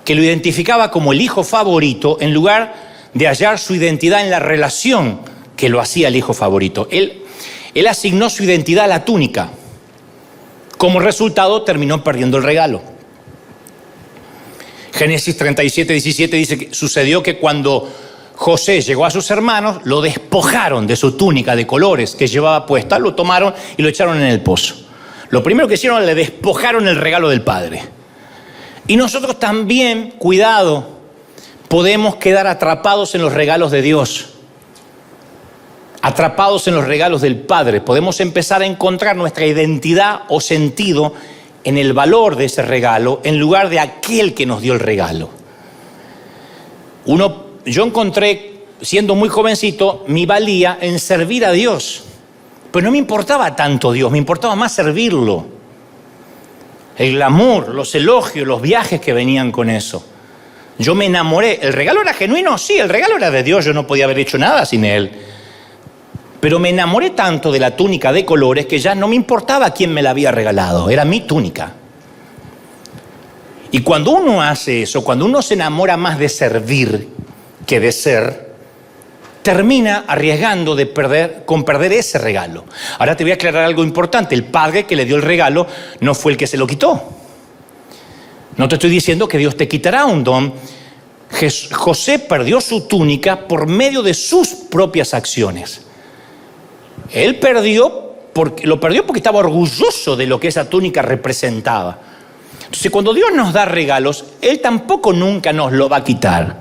que lo identificaba como el hijo favorito, en lugar de hallar su identidad en la relación que lo hacía el hijo favorito. Él asignó su identidad a la túnica. Como resultado, terminó perdiendo el regalo. Génesis 37, 17 dice que sucedió que cuando José llegó a sus hermanos, lo despojaron de su túnica de colores que llevaba puesta, lo tomaron y lo echaron en el pozo. Lo primero que hicieron, le despojaron el regalo del padre. Y nosotros también, cuidado, podemos quedar atrapados en los regalos de Dios, atrapados en los regalos del Padre. Podemos empezar a encontrar nuestra identidad o sentido en el valor de ese regalo, en lugar de aquel que nos dio el regalo. Yo encontré, siendo muy jovencito, mi valía en servir a Dios. Pero no me importaba tanto Dios, me importaba más servirlo. El glamour, los elogios, los viajes que venían con eso. Yo me enamoré. ¿El regalo era genuino? Sí, el regalo era de Dios, yo no podía haber hecho nada sin él. Pero me enamoré tanto de la túnica de colores que ya no me importaba quién me la había regalado, era mi túnica. Y cuando uno hace eso, cuando uno se enamora más de servir que de ser, termina arriesgando con perder ese regalo. Ahora te voy a aclarar algo importante, el padre que le dio el regalo no fue el que se lo quitó. No te estoy diciendo que Dios te quitará un don. José perdió su túnica por medio de sus propias acciones. Él lo perdió porque estaba orgulloso de lo que esa túnica representaba. Entonces, cuando Dios nos da regalos, Él tampoco nunca nos lo va a quitar.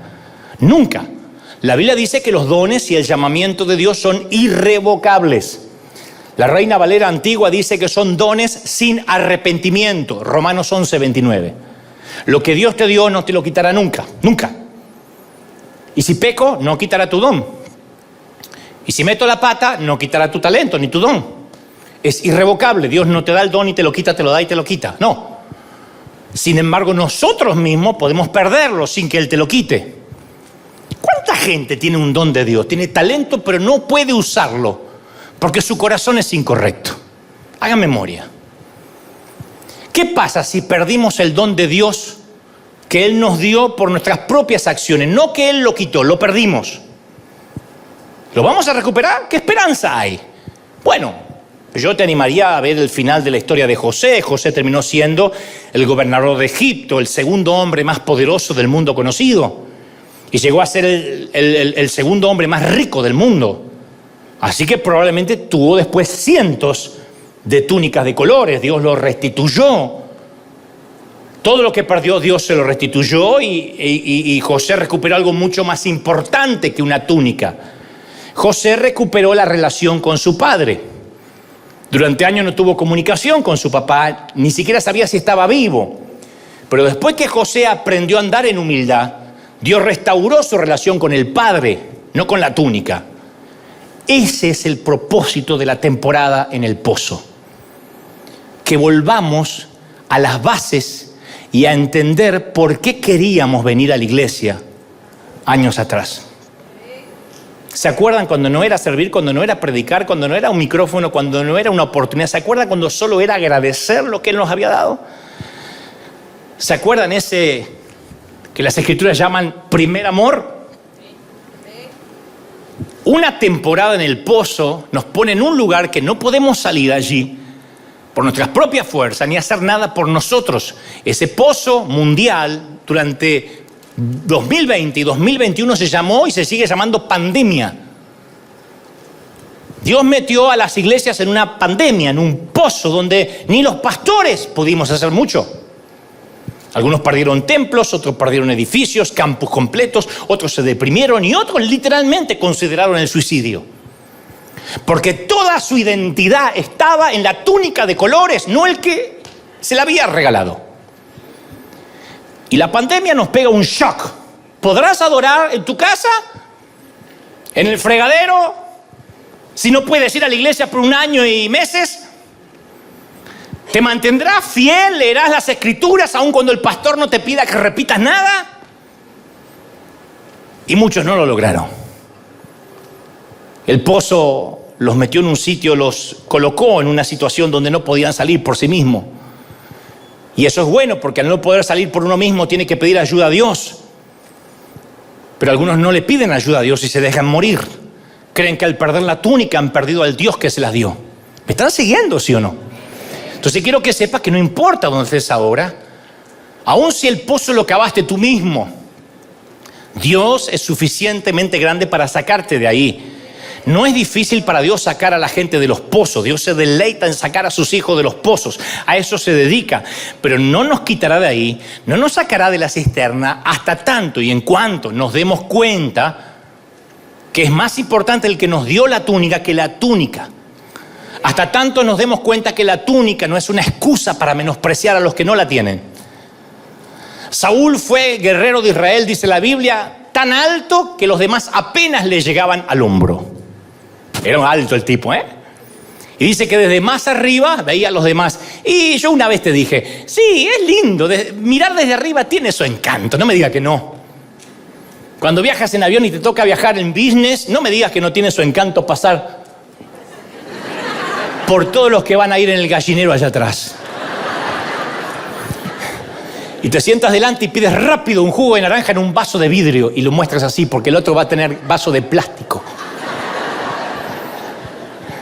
Nunca. La Biblia dice que los dones y el llamamiento de Dios son irrevocables. La Reina Valera antigua dice que son dones sin arrepentimiento. Romanos 11, 29. Lo que Dios te dio no te lo quitará nunca. Nunca. Y si peco, no quitará tu don. Y si meto la pata, no quitará tu talento ni tu don. Es irrevocable. Dios no te da el don y te lo quita, te lo da y te lo quita. No. Sin embargo, nosotros mismos podemos perderlo sin que Él te lo quite. ¿Cuánta gente tiene un don de Dios? Tiene talento, pero no puede usarlo porque su corazón es incorrecto. Haga memoria. ¿Qué pasa si perdimos el don de Dios que Él nos dio por nuestras propias acciones? No que Él lo quitó, lo perdimos. ¿Lo vamos a recuperar? ¿Qué esperanza hay? Bueno, yo te animaría a ver el final de la historia de José. José terminó siendo el gobernador de Egipto, el segundo hombre más poderoso del mundo conocido. Y llegó a ser el segundo hombre más rico del mundo. Así que probablemente tuvo después cientos de túnicas de colores. Dios lo restituyó. Todo lo que perdió Dios se lo restituyó y José recuperó algo mucho más importante que una túnica. José recuperó la relación con su padre. Durante años no tuvo comunicación con su papá, ni siquiera sabía si estaba vivo. Pero después que José aprendió a andar en humildad, Dios restauró su relación con el padre, no con la túnica. Ese es el propósito de la temporada en el pozo. Que volvamos a las bases y a entender por qué queríamos venir a la iglesia años atrás. ¿Se acuerdan cuando no era servir, cuando no era predicar, cuando no era un micrófono, cuando no era una oportunidad? ¿Se acuerdan cuando solo era agradecer lo que Él nos había dado? ¿Se acuerdan ese que las Escrituras llaman primer amor? Una temporada en el pozo nos pone en un lugar que no podemos salir allí por nuestras propias fuerzas, ni hacer nada por nosotros. Ese pozo mundial durante 2020 y 2021 se llamó y se sigue llamando pandemia. Dios metió a las iglesias en una pandemia, en un pozo donde ni los pastores pudimos hacer mucho. Algunos perdieron templos, otros perdieron edificios, campus completos, otros se deprimieron y otros literalmente consideraron el suicidio. Porque toda su identidad estaba en la túnica de colores, no el que se la había regalado. Y la pandemia nos pega un shock. ¿Podrás adorar en tu casa? ¿En el fregadero? Si no puedes ir a la iglesia por un año y meses. ¿Te mantendrás fiel? ¿Leerás las Escrituras aun cuando el pastor no te pida que repitas nada? Y muchos no lo lograron. El pozo los metió en un sitio, los colocó en una situación donde no podían salir por sí mismos. Y eso es bueno, porque al no poder salir por uno mismo tiene que pedir ayuda a Dios. Pero algunos no le piden ayuda a Dios y se dejan morir. Creen que al perder la túnica han perdido al Dios que se las dio. ¿Me están siguiendo, sí o no? Entonces quiero que sepas que no importa dónde estés ahora, aun si el pozo lo cavaste tú mismo, Dios es suficientemente grande para sacarte de ahí. No es difícil para Dios sacar a la gente de los pozos. Dios se deleita en sacar a sus hijos de los pozos. A eso se dedica. Pero no nos quitará de ahí, no nos sacará de la cisterna hasta tanto y en cuanto nos demos cuenta que es más importante el que nos dio la túnica que la túnica. Hasta tanto nos demos cuenta que la túnica no es una excusa para menospreciar a los que no la tienen. Saúl fue guerrero de Israel, dice la Biblia, tan alto que los demás apenas le llegaban al hombro. Era un alto el tipo, ¿eh? Y dice que desde más arriba veía a los demás. Y yo una vez te dije, sí, es lindo, mirar desde arriba tiene su encanto, no me digas que no. Cuando viajas en avión y te toca viajar en business, no me digas que no tiene su encanto pasar por todos los que van a ir en el gallinero allá atrás. Y te sientas delante y pides rápido un jugo de naranja en un vaso de vidrio y lo muestras así porque el otro va a tener vaso de plástico.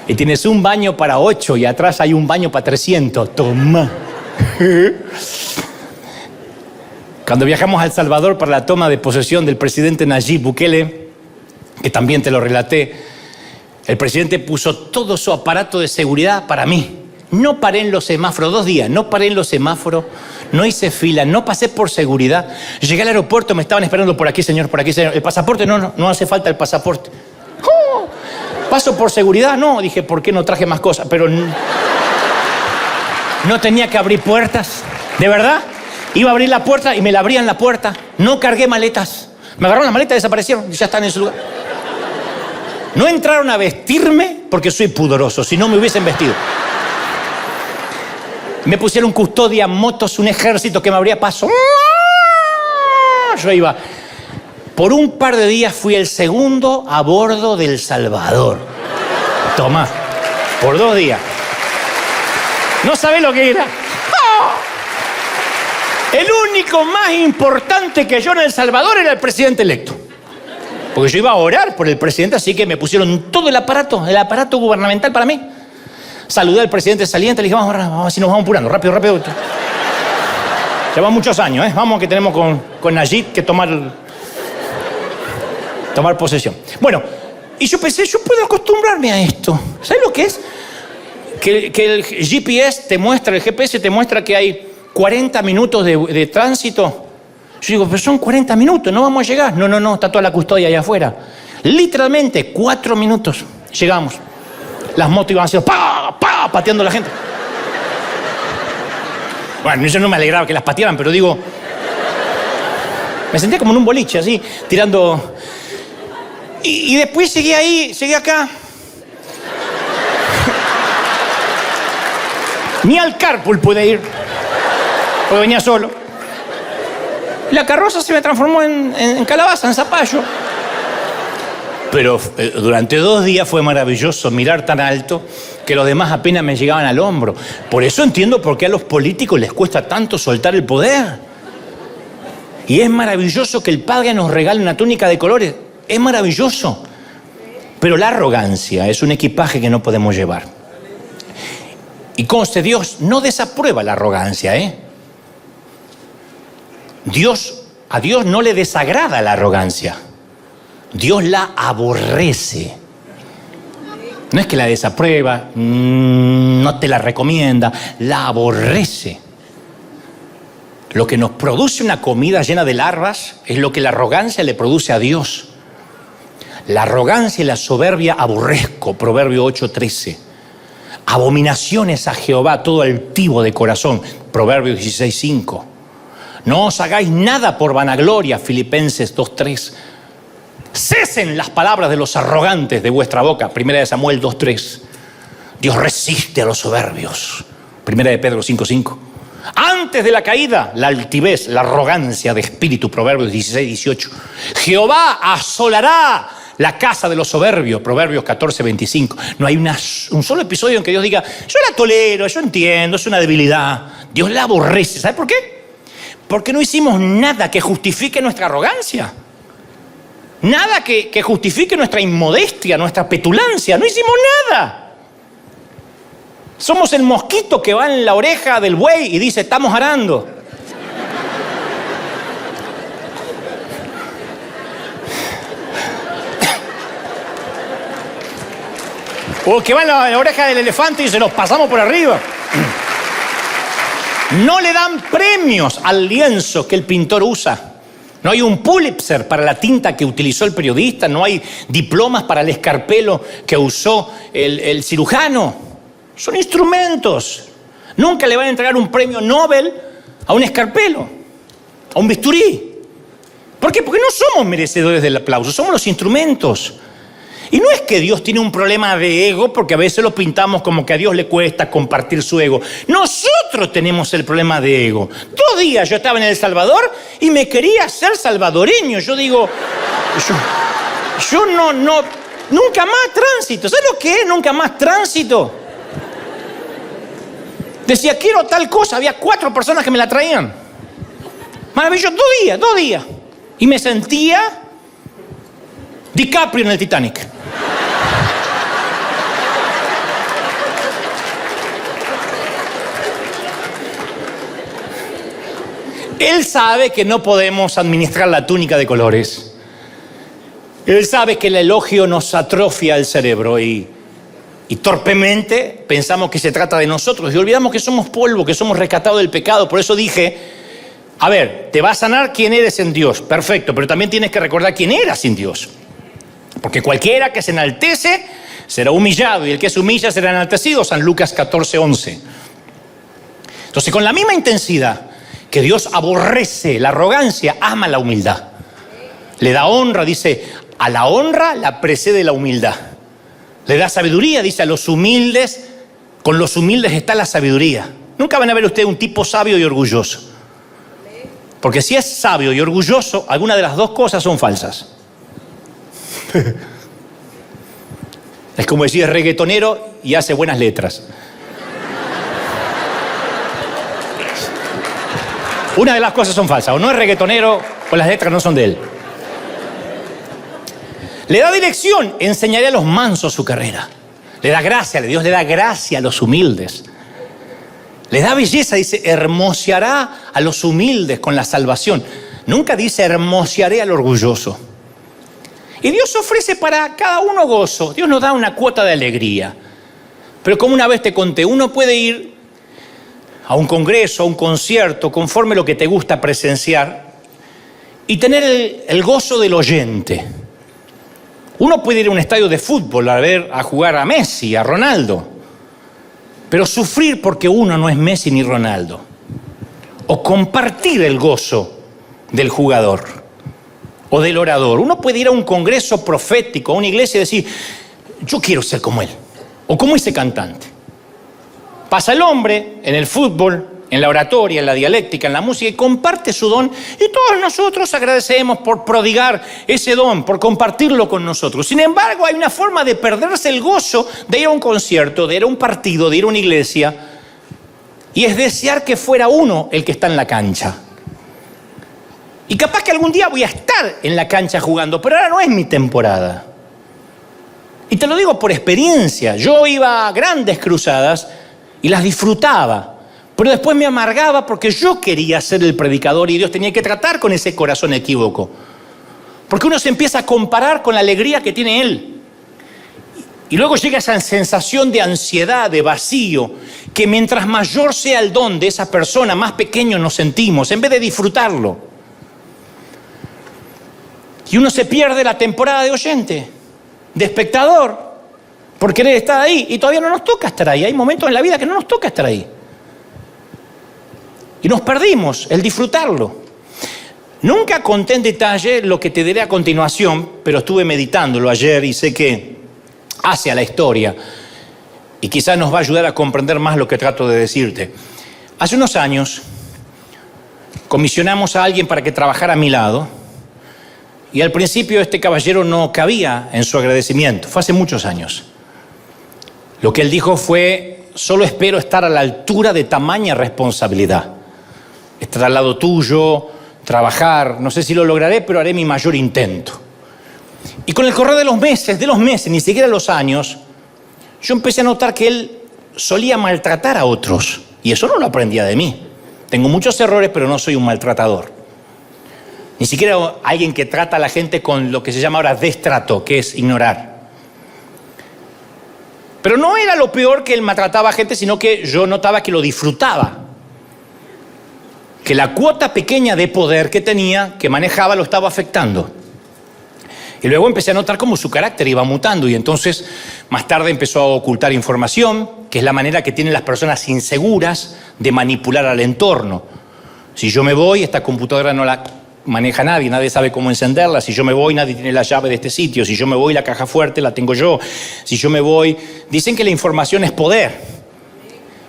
Y tienes un baño para 8 y atrás hay un baño para 300. Toma. Cuando viajamos a El Salvador para la toma de posesión del presidente Nayib Bukele, que también te lo relaté, el presidente puso todo su aparato de seguridad para mí. No paré en los semáforos, 2 días, no paré en los semáforos, no hice fila, no pasé por seguridad. Llegué al aeropuerto, me estaban esperando por aquí, señor, por aquí, señor. ¿El pasaporte? No hace falta el pasaporte. ¡Oh! ¿Paso por seguridad? No, dije, ¿por qué no traje más cosas? Pero no tenía que abrir puertas, ¿de verdad? Iba a abrir la puerta y me la abrían la puerta. No cargué maletas. Me agarraron las maletas y desaparecieron y ya están en su lugar. No entraron a vestirme porque soy pudoroso, si no me hubiesen vestido. Me pusieron custodia, motos, un ejército que me abría paso. Yo iba. Por un par de días fui el segundo a bordo del Salvador. Toma, por 2 días. No sabés lo que era. El único más importante que yo en El Salvador era el presidente electo. Porque yo iba a orar por el presidente, así que me pusieron todo el aparato gubernamental para mí. Saludé al presidente saliente, le dije, vamos, así nos vamos apurando, rápido. Llevan muchos años, ¿eh? Vamos, que tenemos con Nayib que tomar posesión. Bueno, y yo pensé, yo puedo acostumbrarme a esto. ¿Sabes lo que es? Que el GPS te muestra que hay 40 minutos de tránsito. Yo digo, pero son 40 minutos, no vamos a llegar. No, está toda la custodia allá afuera. Literalmente 4 minutos llegamos. Las motos iban haciendo pateando a la gente. Bueno, yo no me alegraba que las patearan, pero digo, me sentía como en un boliche, así, tirando. Y después llegué acá. Ni al carpool pude ir, porque venía solo. La carroza se me transformó en calabaza, en zapallo. Pero durante 2 días fue maravilloso mirar tan alto que los demás apenas me llegaban al hombro. Por eso entiendo por qué a los políticos les cuesta tanto soltar el poder. Y es maravilloso que el Padre nos regale una túnica de colores. Es maravilloso. Pero la arrogancia es un equipaje que no podemos llevar. Y conste, Dios no desaprueba la arrogancia, ¿eh? A Dios no le desagrada la arrogancia. Dios la aborrece. No es que la desaprueba, no te la recomienda, la aborrece. Lo que nos produce una comida llena de larvas es lo que la arrogancia le produce a Dios. La arrogancia y la soberbia aborrezco, Proverbio 8:13. Abominaciones a Jehová todo altivo de corazón, Proverbio 16:5. No os hagáis nada por vanagloria, Filipenses 2:3. Cesen las palabras de los arrogantes de vuestra boca, 1 Samuel 2:3. Dios resiste a los soberbios, 1 Pedro 5:5. Antes de la caída, la altivez, la arrogancia de espíritu, Proverbios 16:18. Jehová asolará la casa de los soberbios, Proverbios 14:25. No hay un solo episodio en que Dios diga, yo la tolero, yo entiendo, es una debilidad. Dios la aborrece. ¿Sabe por qué? Porque no hicimos nada que justifique nuestra arrogancia. Nada que justifique nuestra inmodestia, nuestra petulancia. No hicimos nada. Somos el mosquito que va en la oreja del buey y dice, estamos arando. O que va en la oreja del elefante y se los pasamos por arriba. No le dan premios al lienzo que el pintor usa. No hay un Pulitzer para la tinta que utilizó el periodista. No hay diplomas para el escarpelo que usó el cirujano. Son instrumentos. Nunca le van a entregar un premio Nobel a un escarpelo, a un bisturí. ¿Por qué? Porque no somos merecedores del aplauso, somos los instrumentos. Y no es que Dios tiene un problema de ego, porque a veces lo pintamos como que a Dios le cuesta compartir su ego. Nosotros tenemos el problema de ego. 2 días yo estaba en El Salvador y me quería ser salvadoreño. Yo digo, yo no, nunca más tránsito. ¿Sabes lo que es nunca más tránsito? Decía, quiero tal cosa. Había 4 personas que me la traían. Maravilloso, 2 días. Y me sentía DiCaprio en el Titanic. Él sabe que no podemos administrar la túnica de colores. Él sabe que el elogio nos atrofia el cerebro y torpemente pensamos que se trata de nosotros y olvidamos que somos polvo, que somos rescatados del pecado. Por eso dije, a ver, te va a sanar quién eres en Dios, perfecto, pero también tienes que recordar quién eras sin Dios. Porque cualquiera que se enaltece será humillado y el que se humilla será enaltecido, San Lucas 14:11. Entonces, con la misma intensidad que Dios aborrece la arrogancia, ama la humildad. Le da honra, dice, a la honra la precede la humildad. Le da sabiduría, dice, a los humildes, con los humildes está la sabiduría. Nunca van a ver ustedes un tipo sabio y orgulloso. Porque si es sabio y orgulloso, alguna de las dos cosas son falsas. Es como decir, es reggaetonero y hace buenas letras. Una de las cosas son falsas, o no es reggaetonero o las letras no son de él. Le da dirección, enseñaré a los mansos su carrera. Le da gracia, Dios le da gracia a los humildes. Le da belleza, dice, hermoseará a los humildes con la salvación. Nunca dice hermosearé al orgulloso. Y Dios ofrece para cada uno gozo. Dios nos da una cuota de alegría. Pero como una vez te conté, uno puede ir a un congreso, a un concierto, conforme lo que te gusta presenciar, y tener el gozo del oyente. Uno puede ir a un estadio de fútbol a jugar a Messi, a Ronaldo, pero sufrir porque uno no es Messi ni Ronaldo. O compartir el gozo del jugador o del orador. Uno puede ir a un congreso profético, a una iglesia y decir, yo quiero ser como él, o como ese cantante. Pasa el hombre en el fútbol, en la oratoria, en la dialéctica, en la música, y comparte su don, y todos nosotros agradecemos por prodigar ese don, por compartirlo con nosotros. Sin embargo, hay una forma de perderse el gozo de ir a un concierto, de ir a un partido, de ir a una iglesia, y es desear que fuera uno el que está en la cancha. Y capaz que algún día voy a estar en la cancha jugando, pero ahora no es mi temporada. Y te lo digo por experiencia. Yo iba a grandes cruzadas y las disfrutaba, pero después me amargaba porque yo quería ser el predicador y Dios tenía que tratar con ese corazón equívoco. Porque uno se empieza a comparar con la alegría que tiene Él. Y luego llega esa sensación de ansiedad, de vacío, que mientras mayor sea el don de esa persona, más pequeño nos sentimos, en vez de disfrutarlo. Y uno se pierde la temporada de oyente, de espectador, por querer estar ahí. Y todavía no nos toca estar ahí. Hay momentos en la vida que no nos toca estar ahí. Y nos perdimos el disfrutarlo. Nunca conté en detalle lo que te diré a continuación, pero estuve meditándolo ayer y sé que hace a la historia. Y quizás nos va a ayudar a comprender más lo que trato de decirte. Hace unos años comisionamos a alguien para que trabajara a mi lado. Y al principio este caballero no cabía en su agradecimiento. Fue hace muchos años. Lo que él dijo fue, solo espero estar a la altura de tamaña responsabilidad. Estar al lado tuyo, trabajar, no sé si lo lograré, pero haré mi mayor intento. Y con el correr de los meses, ni siquiera los años, yo empecé a notar que él solía maltratar a otros. Y eso no lo aprendía de mí. Tengo muchos errores, pero no soy un maltratador. Ni siquiera alguien que trata a la gente con lo que se llama ahora destrato, que es ignorar. Pero no era lo peor que él maltrataba a gente, sino que yo notaba que lo disfrutaba. Que la cuota pequeña de poder que tenía, que manejaba, lo estaba afectando. Y luego empecé a notar cómo su carácter iba mutando y entonces más tarde empezó a ocultar información, que es la manera que tienen las personas inseguras de manipular al entorno. Si yo me voy, esta computadora no la maneja nadie, nadie sabe cómo encenderla. Si yo me voy, nadie tiene la llave de este sitio. Si yo me voy, la caja fuerte la tengo yo. Si yo me voy, dicen que la información es poder.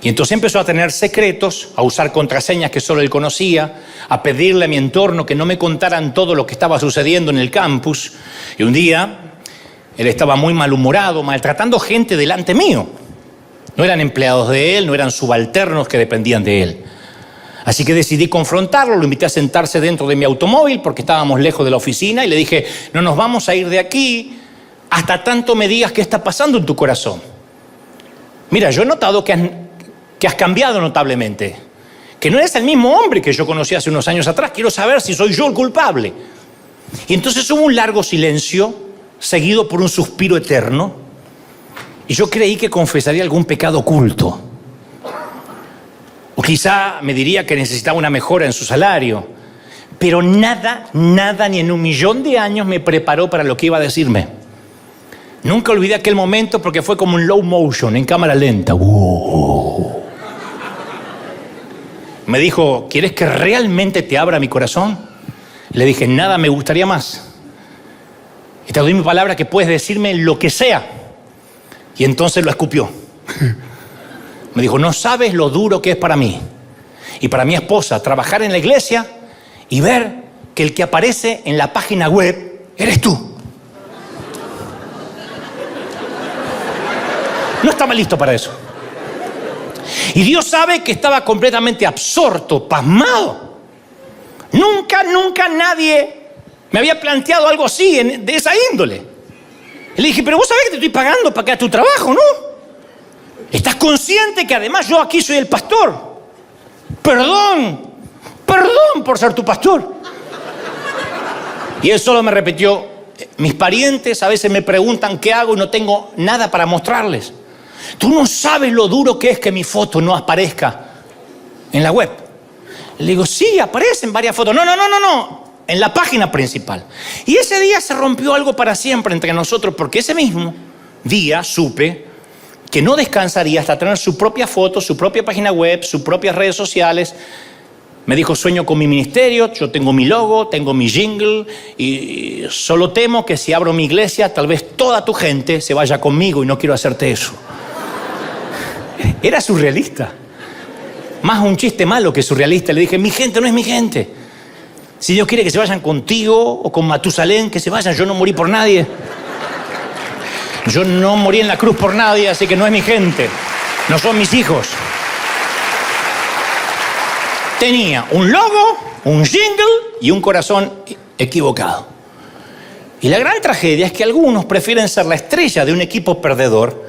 Y entonces empezó a tener secretos, a usar contraseñas que solo él conocía, a pedirle a mi entorno que no me contaran todo lo que estaba sucediendo en el campus. Y un día, él estaba muy malhumorado, maltratando gente delante mío. No eran empleados de él, no eran subalternos que dependían de él. Así que decidí confrontarlo, lo invité a sentarse dentro de mi automóvil porque estábamos lejos de la oficina y le dije, no nos vamos a ir de aquí hasta tanto me digas qué está pasando en tu corazón. Mira, yo he notado que has cambiado notablemente, que no eres el mismo hombre que yo conocí hace unos años atrás. Quiero saber si soy yo el culpable. Y entonces hubo un largo silencio, seguido por un suspiro eterno, y yo creí que confesaría algún pecado oculto. O quizá me diría que necesitaba una mejora en su salario. Pero nada, ni en 1.000.000 de años me preparó para lo que iba a decirme. Nunca olvidé aquel momento porque fue como un low motion, en cámara lenta. Me dijo, ¿quieres que realmente te abra mi corazón? Le dije, nada me gustaría más. Y te doy mi palabra que puedes decirme lo que sea. Y entonces lo escupió. Me dijo, no sabes lo duro que es para mí y para mi esposa trabajar en la iglesia y ver que el que aparece en la página web eres tú. No estaba listo para eso. Y Dios sabe que estaba completamente absorto, pasmado. Nunca nadie me había planteado algo así, de esa índole. Y le dije, pero vos sabés que te estoy pagando para que hagas tu trabajo, ¿no? ¿Estás consciente que además yo aquí soy el pastor? Perdón por ser tu pastor. Y él solo me repitió, mis parientes a veces me preguntan qué hago y no tengo nada para mostrarles. Tú no sabes lo duro que es que mi foto no aparezca en la web. Le digo, sí, aparecen varias fotos. No, en la página principal. Y ese día se rompió algo para siempre entre nosotros, porque ese mismo día supe que no descansaría hasta tener su propia foto, su propia página web, sus propias redes sociales. Me dijo, sueño con mi ministerio, yo tengo mi logo, tengo mi jingle, y solo temo que si abro mi iglesia, tal vez toda tu gente se vaya conmigo y no quiero hacerte eso. Era surrealista. Más un chiste malo que surrealista. Le dije, mi gente no es mi gente. Si Dios quiere que se vayan contigo o con Matusalén, que se vayan. Yo no morí por nadie. Yo no morí en la cruz por nadie, así que no es mi gente. No son mis hijos. Tenía un logo, un jingle y un corazón equivocado. Y la gran tragedia es que algunos prefieren ser la estrella de un equipo perdedor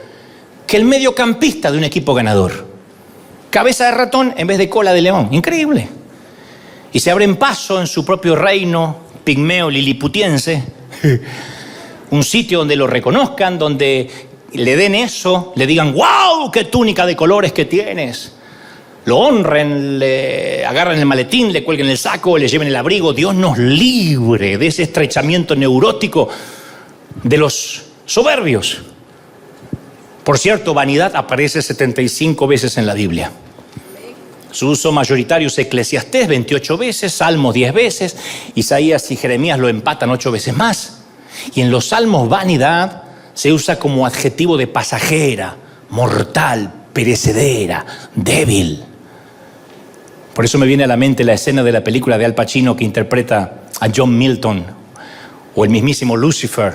que el mediocampista de un equipo ganador. Cabeza de ratón en vez de cola de león. Increíble. Y se abren paso en su propio reino pigmeo liliputiense. Un sitio donde lo reconozcan, donde le den eso, le digan, ¡wow! ¡Qué túnica de colores que tienes! Lo honren, le agarran el maletín, le cuelguen el saco, le lleven el abrigo. Dios nos libre de ese estrechamiento neurótico de los soberbios. Por cierto, vanidad aparece 75 veces en la Biblia. Su uso mayoritario es Eclesiastés 28 veces, Salmos 10 veces, Isaías y Jeremías lo empatan 8 veces más. Y en los Salmos vanidad se usa como adjetivo de pasajera, mortal, perecedera, débil. Por eso me viene a la mente la escena de la película de Al Pacino que interpreta a John Milton, o el mismísimo Lucifer,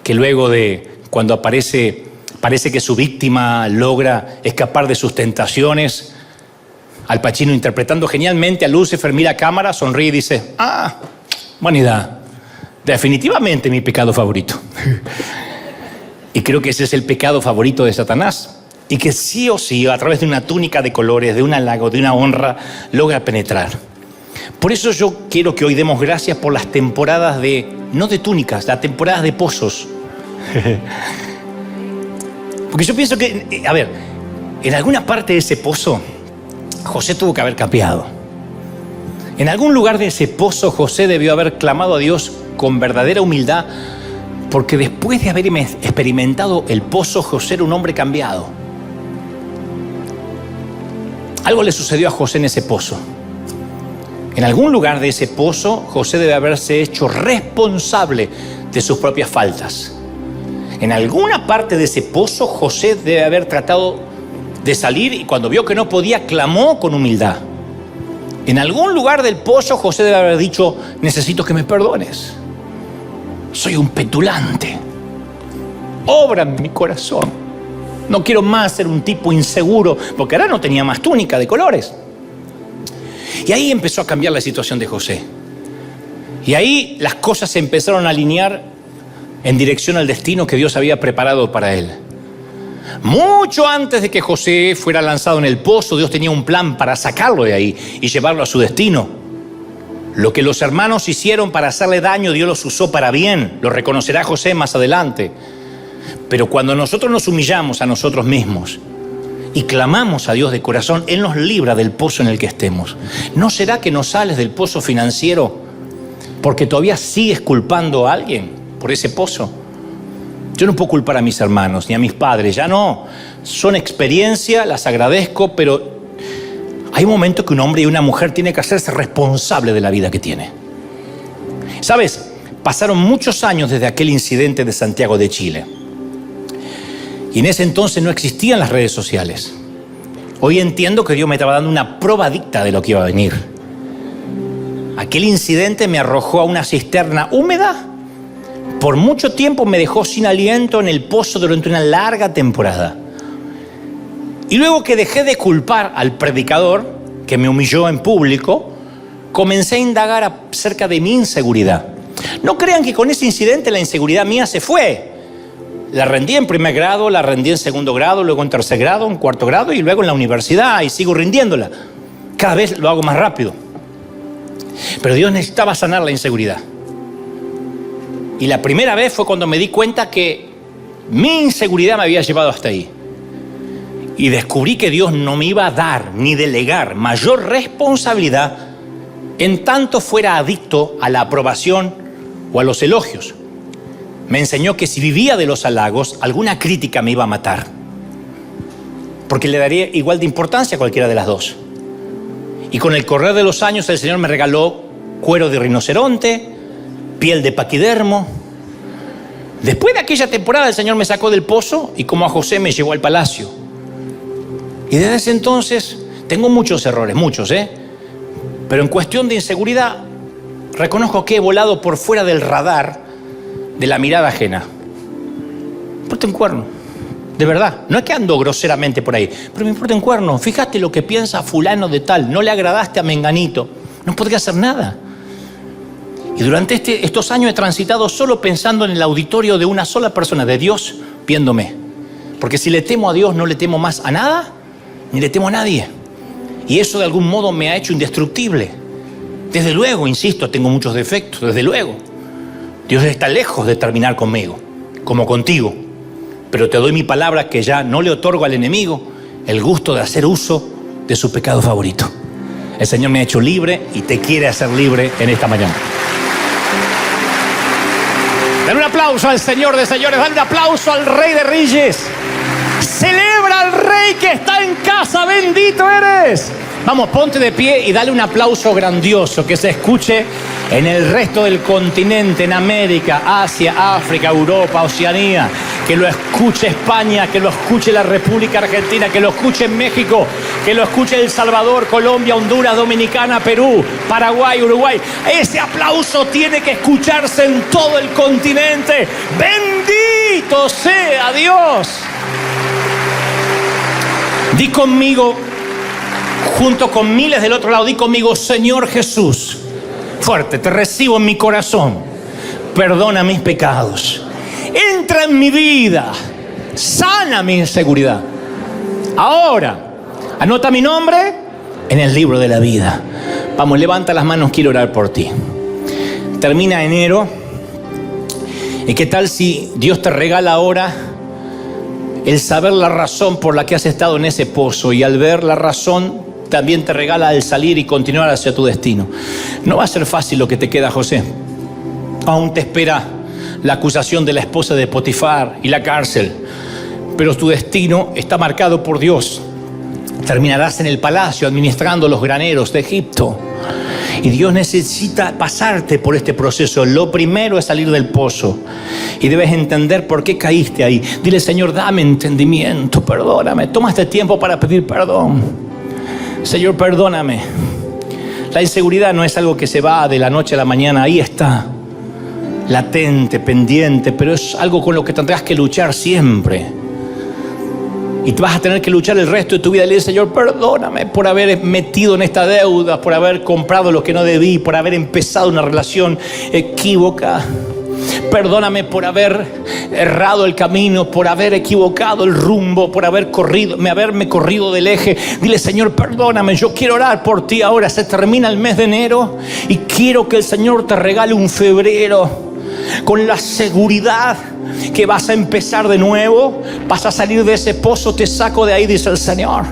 que luego de cuando parece que su víctima logra escapar de sus tentaciones, Al Pacino, interpretando genialmente a Lucifer, mira a cámara, sonríe y dice, vanidad, definitivamente mi pecado favorito. Y creo que ese es el pecado favorito de Satanás. Y que sí o sí, a través de una túnica de colores, de un halago, de una honra, logra penetrar. Por eso yo quiero que hoy demos gracias por las temporadas no de túnicas, las temporadas de pozos. Porque yo pienso que, en alguna parte de ese pozo, José tuvo que haber cambiado. En algún lugar de ese pozo, José debió haber clamado a Dios con verdadera humildad, porque después de haber experimentado el pozo, José era un hombre cambiado. Algo le sucedió a José en ese pozo. En algún lugar de ese pozo, José debe haberse hecho responsable de sus propias faltas. En alguna parte de ese pozo, José debe haber tratado de salir y cuando vio que no podía, clamó con humildad. En algún lugar del pozo, José debe haber dicho, necesito que me perdones. Soy un petulante. Obra en mi corazón. No quiero más ser un tipo inseguro, porque ahora no tenía más túnica de colores. Y ahí empezó a cambiar la situación de José. Y ahí las cosas se empezaron a alinear en dirección al destino que Dios había preparado para él. Mucho antes de que José fuera lanzado en el pozo, Dios tenía un plan para sacarlo de ahí y llevarlo a su destino. Lo que los hermanos hicieron para hacerle daño, Dios los usó para bien. Lo reconocerá José más adelante. Pero cuando nosotros nos humillamos a nosotros mismos y clamamos a Dios de corazón, Él nos libra del pozo en el que estemos. ¿No será que no sales del pozo financiero porque todavía sigues culpando a alguien por ese pozo? Yo no puedo culpar a mis hermanos ni a mis padres, ya no. Son experiencia, las agradezco, pero hay momentos que un hombre y una mujer tienen que hacerse responsable de la vida que tiene. ¿Sabes? Pasaron muchos años desde aquel incidente de Santiago de Chile. Y en ese entonces no existían las redes sociales. Hoy entiendo que Dios me estaba dando una probadita de lo que iba a venir. Aquel incidente me arrojó a una cisterna húmeda. Por mucho tiempo me dejó sin aliento en el pozo durante una larga temporada. Y luego que dejé de culpar al predicador, que me humilló en público, comencé a indagar acerca de mi inseguridad. No crean que con ese incidente la inseguridad mía se fue. La rendí en primer grado, la rendí en segundo grado, luego en tercer grado, en cuarto grado y luego en la universidad y sigo rindiéndola. Cada vez lo hago más rápido. Pero Dios necesitaba sanar la inseguridad. Y la primera vez fue cuando me di cuenta que mi inseguridad me había llevado hasta ahí. Y descubrí que Dios no me iba a dar ni delegar mayor responsabilidad en tanto fuera adicto a la aprobación o a los elogios. Me enseñó que si vivía de los halagos, alguna crítica me iba a matar, porque le daría igual de importancia a cualquiera de las dos. Y con el correr de los años el Señor me regaló cuero de rinoceronte, piel de paquidermo. Después de aquella temporada el Señor me sacó del pozo y como a José me llevó al palacio. Y desde ese entonces tengo muchos errores, pero en cuestión de inseguridad reconozco que he volado por fuera del radar de la mirada ajena. Me importa un cuerno, de verdad. No es que ando groseramente por ahí, pero me importa un cuerno. Fíjate lo que piensa fulano de tal, no le agradaste a menganito, no podría hacer nada. Y durante estos años he transitado solo pensando en el auditorio de una sola persona, de Dios, viéndome. Porque si le temo a Dios, no le temo más a nada, ni le temo a nadie. Y eso de algún modo me ha hecho indestructible. Desde luego, insisto, tengo muchos defectos, desde luego. Dios está lejos de terminar conmigo, como contigo. Pero te doy mi palabra que ya no le otorgo al enemigo el gusto de hacer uso de su pecado favorito. El Señor me ha hecho libre y te quiere hacer libre en esta mañana. Dale un aplauso al Señor de señores, dale un aplauso al Rey de Reyes. Celebra al Rey que está en casa, bendito eres. Vamos, ponte de pie y dale un aplauso grandioso que se escuche en el resto del continente, en América, Asia, África, Europa, Oceanía. Que lo escuche España, que lo escuche la República Argentina, que lo escuche México, que lo escuche El Salvador, Colombia, Honduras, Dominicana, Perú, Paraguay, Uruguay. Ese aplauso tiene que escucharse en todo el continente. ¡Bendito sea Dios! Di conmigo, junto con miles del otro lado, di conmigo: Señor Jesús, fuerte, te recibo en mi corazón, perdona mis pecados, entra en mi vida, sana mi inseguridad. Ahora, anota mi nombre en el libro de la vida. Vamos, levanta las manos, quiero orar por ti. Termina enero, ¿y qué tal si Dios te regala ahora el saber la razón por la que has estado en ese pozo, y al ver la razón también te regala el salir y continuar hacia tu destino? No va a ser fácil lo que te queda, José. Aún te espera la acusación de la esposa de Potifar y la cárcel, pero tu destino está marcado por Dios. Terminarás en el palacio administrando los graneros de Egipto. Y Dios necesita pasarte por este proceso. Lo primero es salir del pozo. Y debes entender por qué caíste ahí. Dile: Señor, dame entendimiento, perdóname. Toma este tiempo para pedir perdón. Señor, perdóname. La inseguridad no es algo que se va de la noche a la mañana. Ahí está, latente, pendiente, pero es algo con lo que tendrás que luchar siempre. Y te vas a tener que luchar el resto de tu vida. Y le dices: Señor, perdóname por haber metido en esta deuda, por haber comprado lo que no debí, por haber empezado una relación equívoca. Perdóname por haber errado el camino, por haber equivocado el rumbo, por haberme corrido del eje. Dile: Señor, perdóname, yo quiero orar por ti ahora. Se termina el mes de enero y quiero que el Señor te regale un febrero con la seguridad que vas a empezar de nuevo, vas a salir de ese pozo. Te saco de ahí, dice el Señor,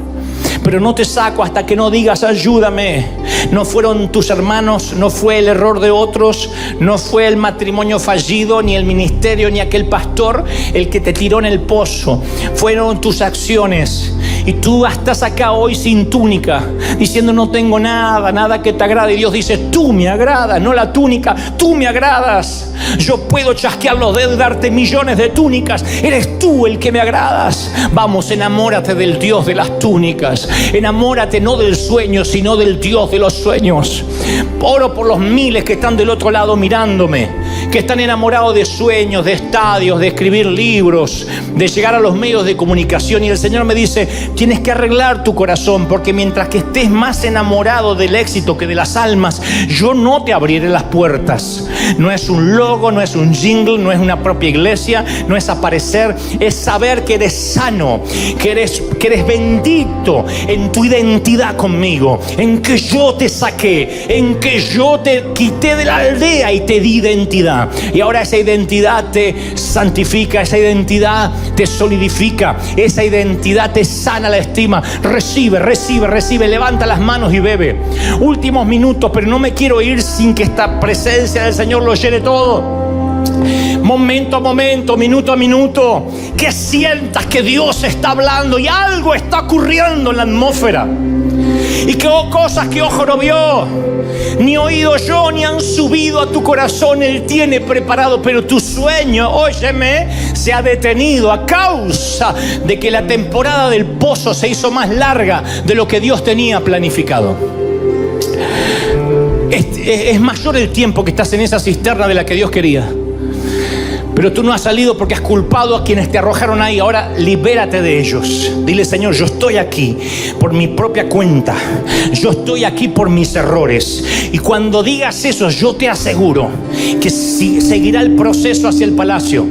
pero no te saco hasta que no digas: ayúdame. No fueron tus hermanos, no fue el error de otros, no fue el matrimonio fallido, ni el ministerio, ni aquel pastor el que te tiró en el pozo. Fueron tus acciones. Y tú estás acá hoy sin túnica, diciendo: no tengo nada que te agrade. Y Dios dice: tú me agradas, no la túnica, tú me agradas. Yo puedo chasquear los dedos y darte millones de túnicas. Eres tú el que me agradas. Vamos, enamórate del Dios de las túnicas. Enamórate no del sueño, sino del Dios de los sueños. Oro por los miles que están del otro lado mirándome, que están enamorados de sueños, de estadios, de escribir libros, de llegar a los medios de comunicación. Y el Señor me dice: tienes que arreglar tu corazón, porque mientras que estés más enamorado del éxito que de las almas, yo no te abriré las puertas. No es un logo, no es un jingle, no es una propia iglesia, no es aparecer, es saber que eres sano, que eres bendito en tu identidad conmigo, en que yo te te saqué, en que yo te quité de la aldea y te di identidad. Y ahora esa identidad te santifica, esa identidad te solidifica, esa identidad te sana la estima. Recibe, recibe, recibe, levanta las manos y bebe. Últimos minutos, pero no me quiero ir sin que esta presencia del Señor lo llene todo. Momento a momento, minuto a minuto, que sientas que Dios está hablando y algo está ocurriendo en la atmósfera. Y que cosas que ojo no vio, ni oído yo, ni han subido a tu corazón, Él tiene preparado. Pero tu sueño, óyeme, se ha detenido a causa de que la temporada del pozo se hizo más larga de lo que Dios tenía planificado. Es mayor el tiempo que estás en esa cisterna de la que Dios quería. Pero tú no has salido porque has culpado a quienes te arrojaron ahí. Ahora libérate de ellos. Dile: Señor, yo estoy aquí por mi propia cuenta. Yo estoy aquí por mis errores. Y cuando digas eso, yo te aseguro que seguirá el proceso hacia el palacio.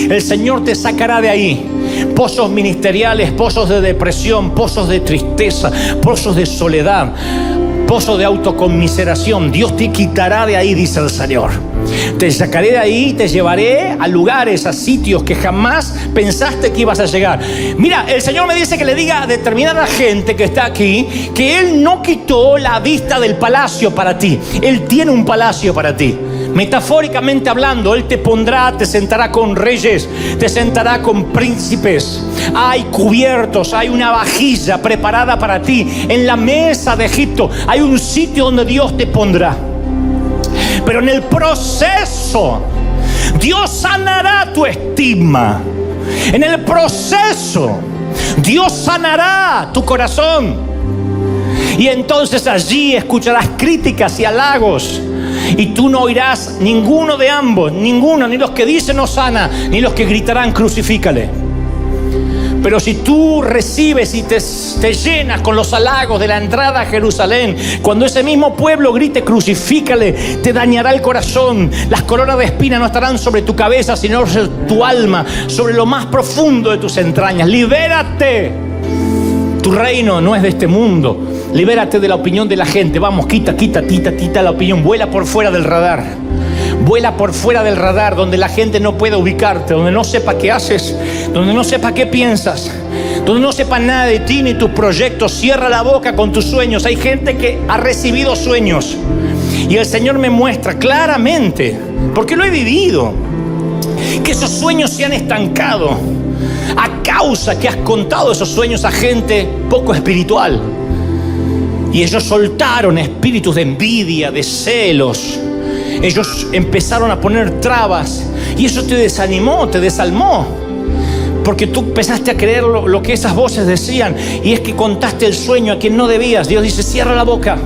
El Señor te sacará de ahí. Pozos ministeriales, pozos de depresión, pozos de tristeza, pozos de soledad, pozos de autoconmiseración. Dios te quitará de ahí, dice el Señor. Te sacaré de ahí y te llevaré a lugares, a sitios que jamás pensaste que ibas a llegar. Mira, el Señor me dice que le diga a determinada gente que está aquí que Él no quitó la vista del palacio para ti. Él tiene un palacio para ti. Metafóricamente hablando, Él te pondrá, te sentará con reyes, te sentará con príncipes. Hay cubiertos, hay una vajilla preparada para ti. En la mesa de Egipto hay un sitio donde Dios te pondrá. Pero en el proceso, Dios sanará tu estima. En el proceso, Dios sanará tu corazón. Y entonces allí escucharás críticas y halagos. Y tú no oirás ninguno de ambos, ninguno, ni los que dicen Hosana, ni los que gritarán crucifícale. Pero si tú recibes y te llenas con los halagos de la entrada a Jerusalén, cuando ese mismo pueblo grite crucifícale, te dañará el corazón. Las coronas de espina no estarán sobre tu cabeza, sino sobre tu alma, sobre lo más profundo de tus entrañas. Libérate. Tu reino no es de este mundo. Libérate de la opinión de la gente. Vamos, quita la opinión. Vuela por fuera del radar. Vuela por fuera del radar, donde la gente no pueda ubicarte, donde no sepa qué haces, donde no sepa qué piensas, donde no sepa nada de ti ni tus proyectos. Cierra la boca con tus sueños. Hay gente que ha recibido sueños y el Señor me muestra claramente, porque lo he vivido, que esos sueños se han estancado a causa que has contado esos sueños a gente poco espiritual. Y ellos soltaron espíritus de envidia, de celos. Ellos empezaron a poner trabas y eso te desanimó, te desalmó, porque tú empezaste a creer lo que esas voces decían, y es que contaste el sueño a quien no debías. Dios dice: cierra la boca.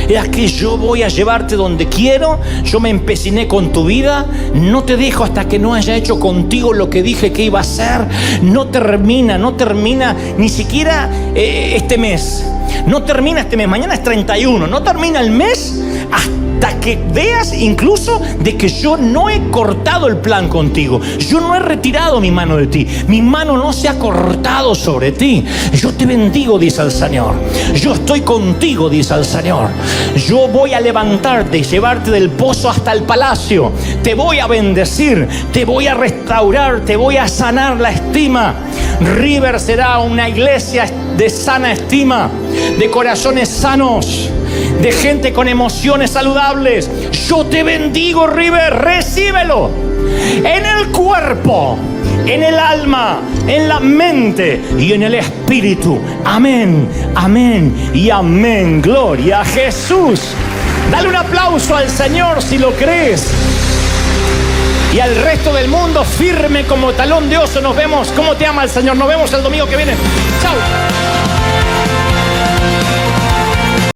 Es que yo voy a llevarte donde quiero. Yo me empeciné con tu vida. No te dejo hasta que no haya hecho contigo lo que dije que iba a hacer. No termina ni siquiera este mes. No termina este mes. Mañana es 31. No termina el mes hasta que veas incluso de que yo no he cortado el plan contigo. Yo no he retirado mi mano de ti. Mi mano no se ha cortado sobre ti. Yo te bendigo, dice el Señor. Yo estoy contigo, dice el Señor. Yo voy a levantarte y llevarte del pozo hasta el palacio. Te voy a bendecir, te voy a restaurar, te voy a sanar la estima. River será una iglesia de sana estima, de corazones sanos, de gente con emociones saludables. Yo te bendigo, River, recíbelo en el cuerpo, en el alma, en la mente y en el espíritu. Amén, amén y amén. Gloria a Jesús. Dale un aplauso al Señor si lo crees. Y al resto del mundo, firme como talón de oso. Nos vemos. ¿Cómo te ama el Señor? Nos vemos el domingo que viene. Chao.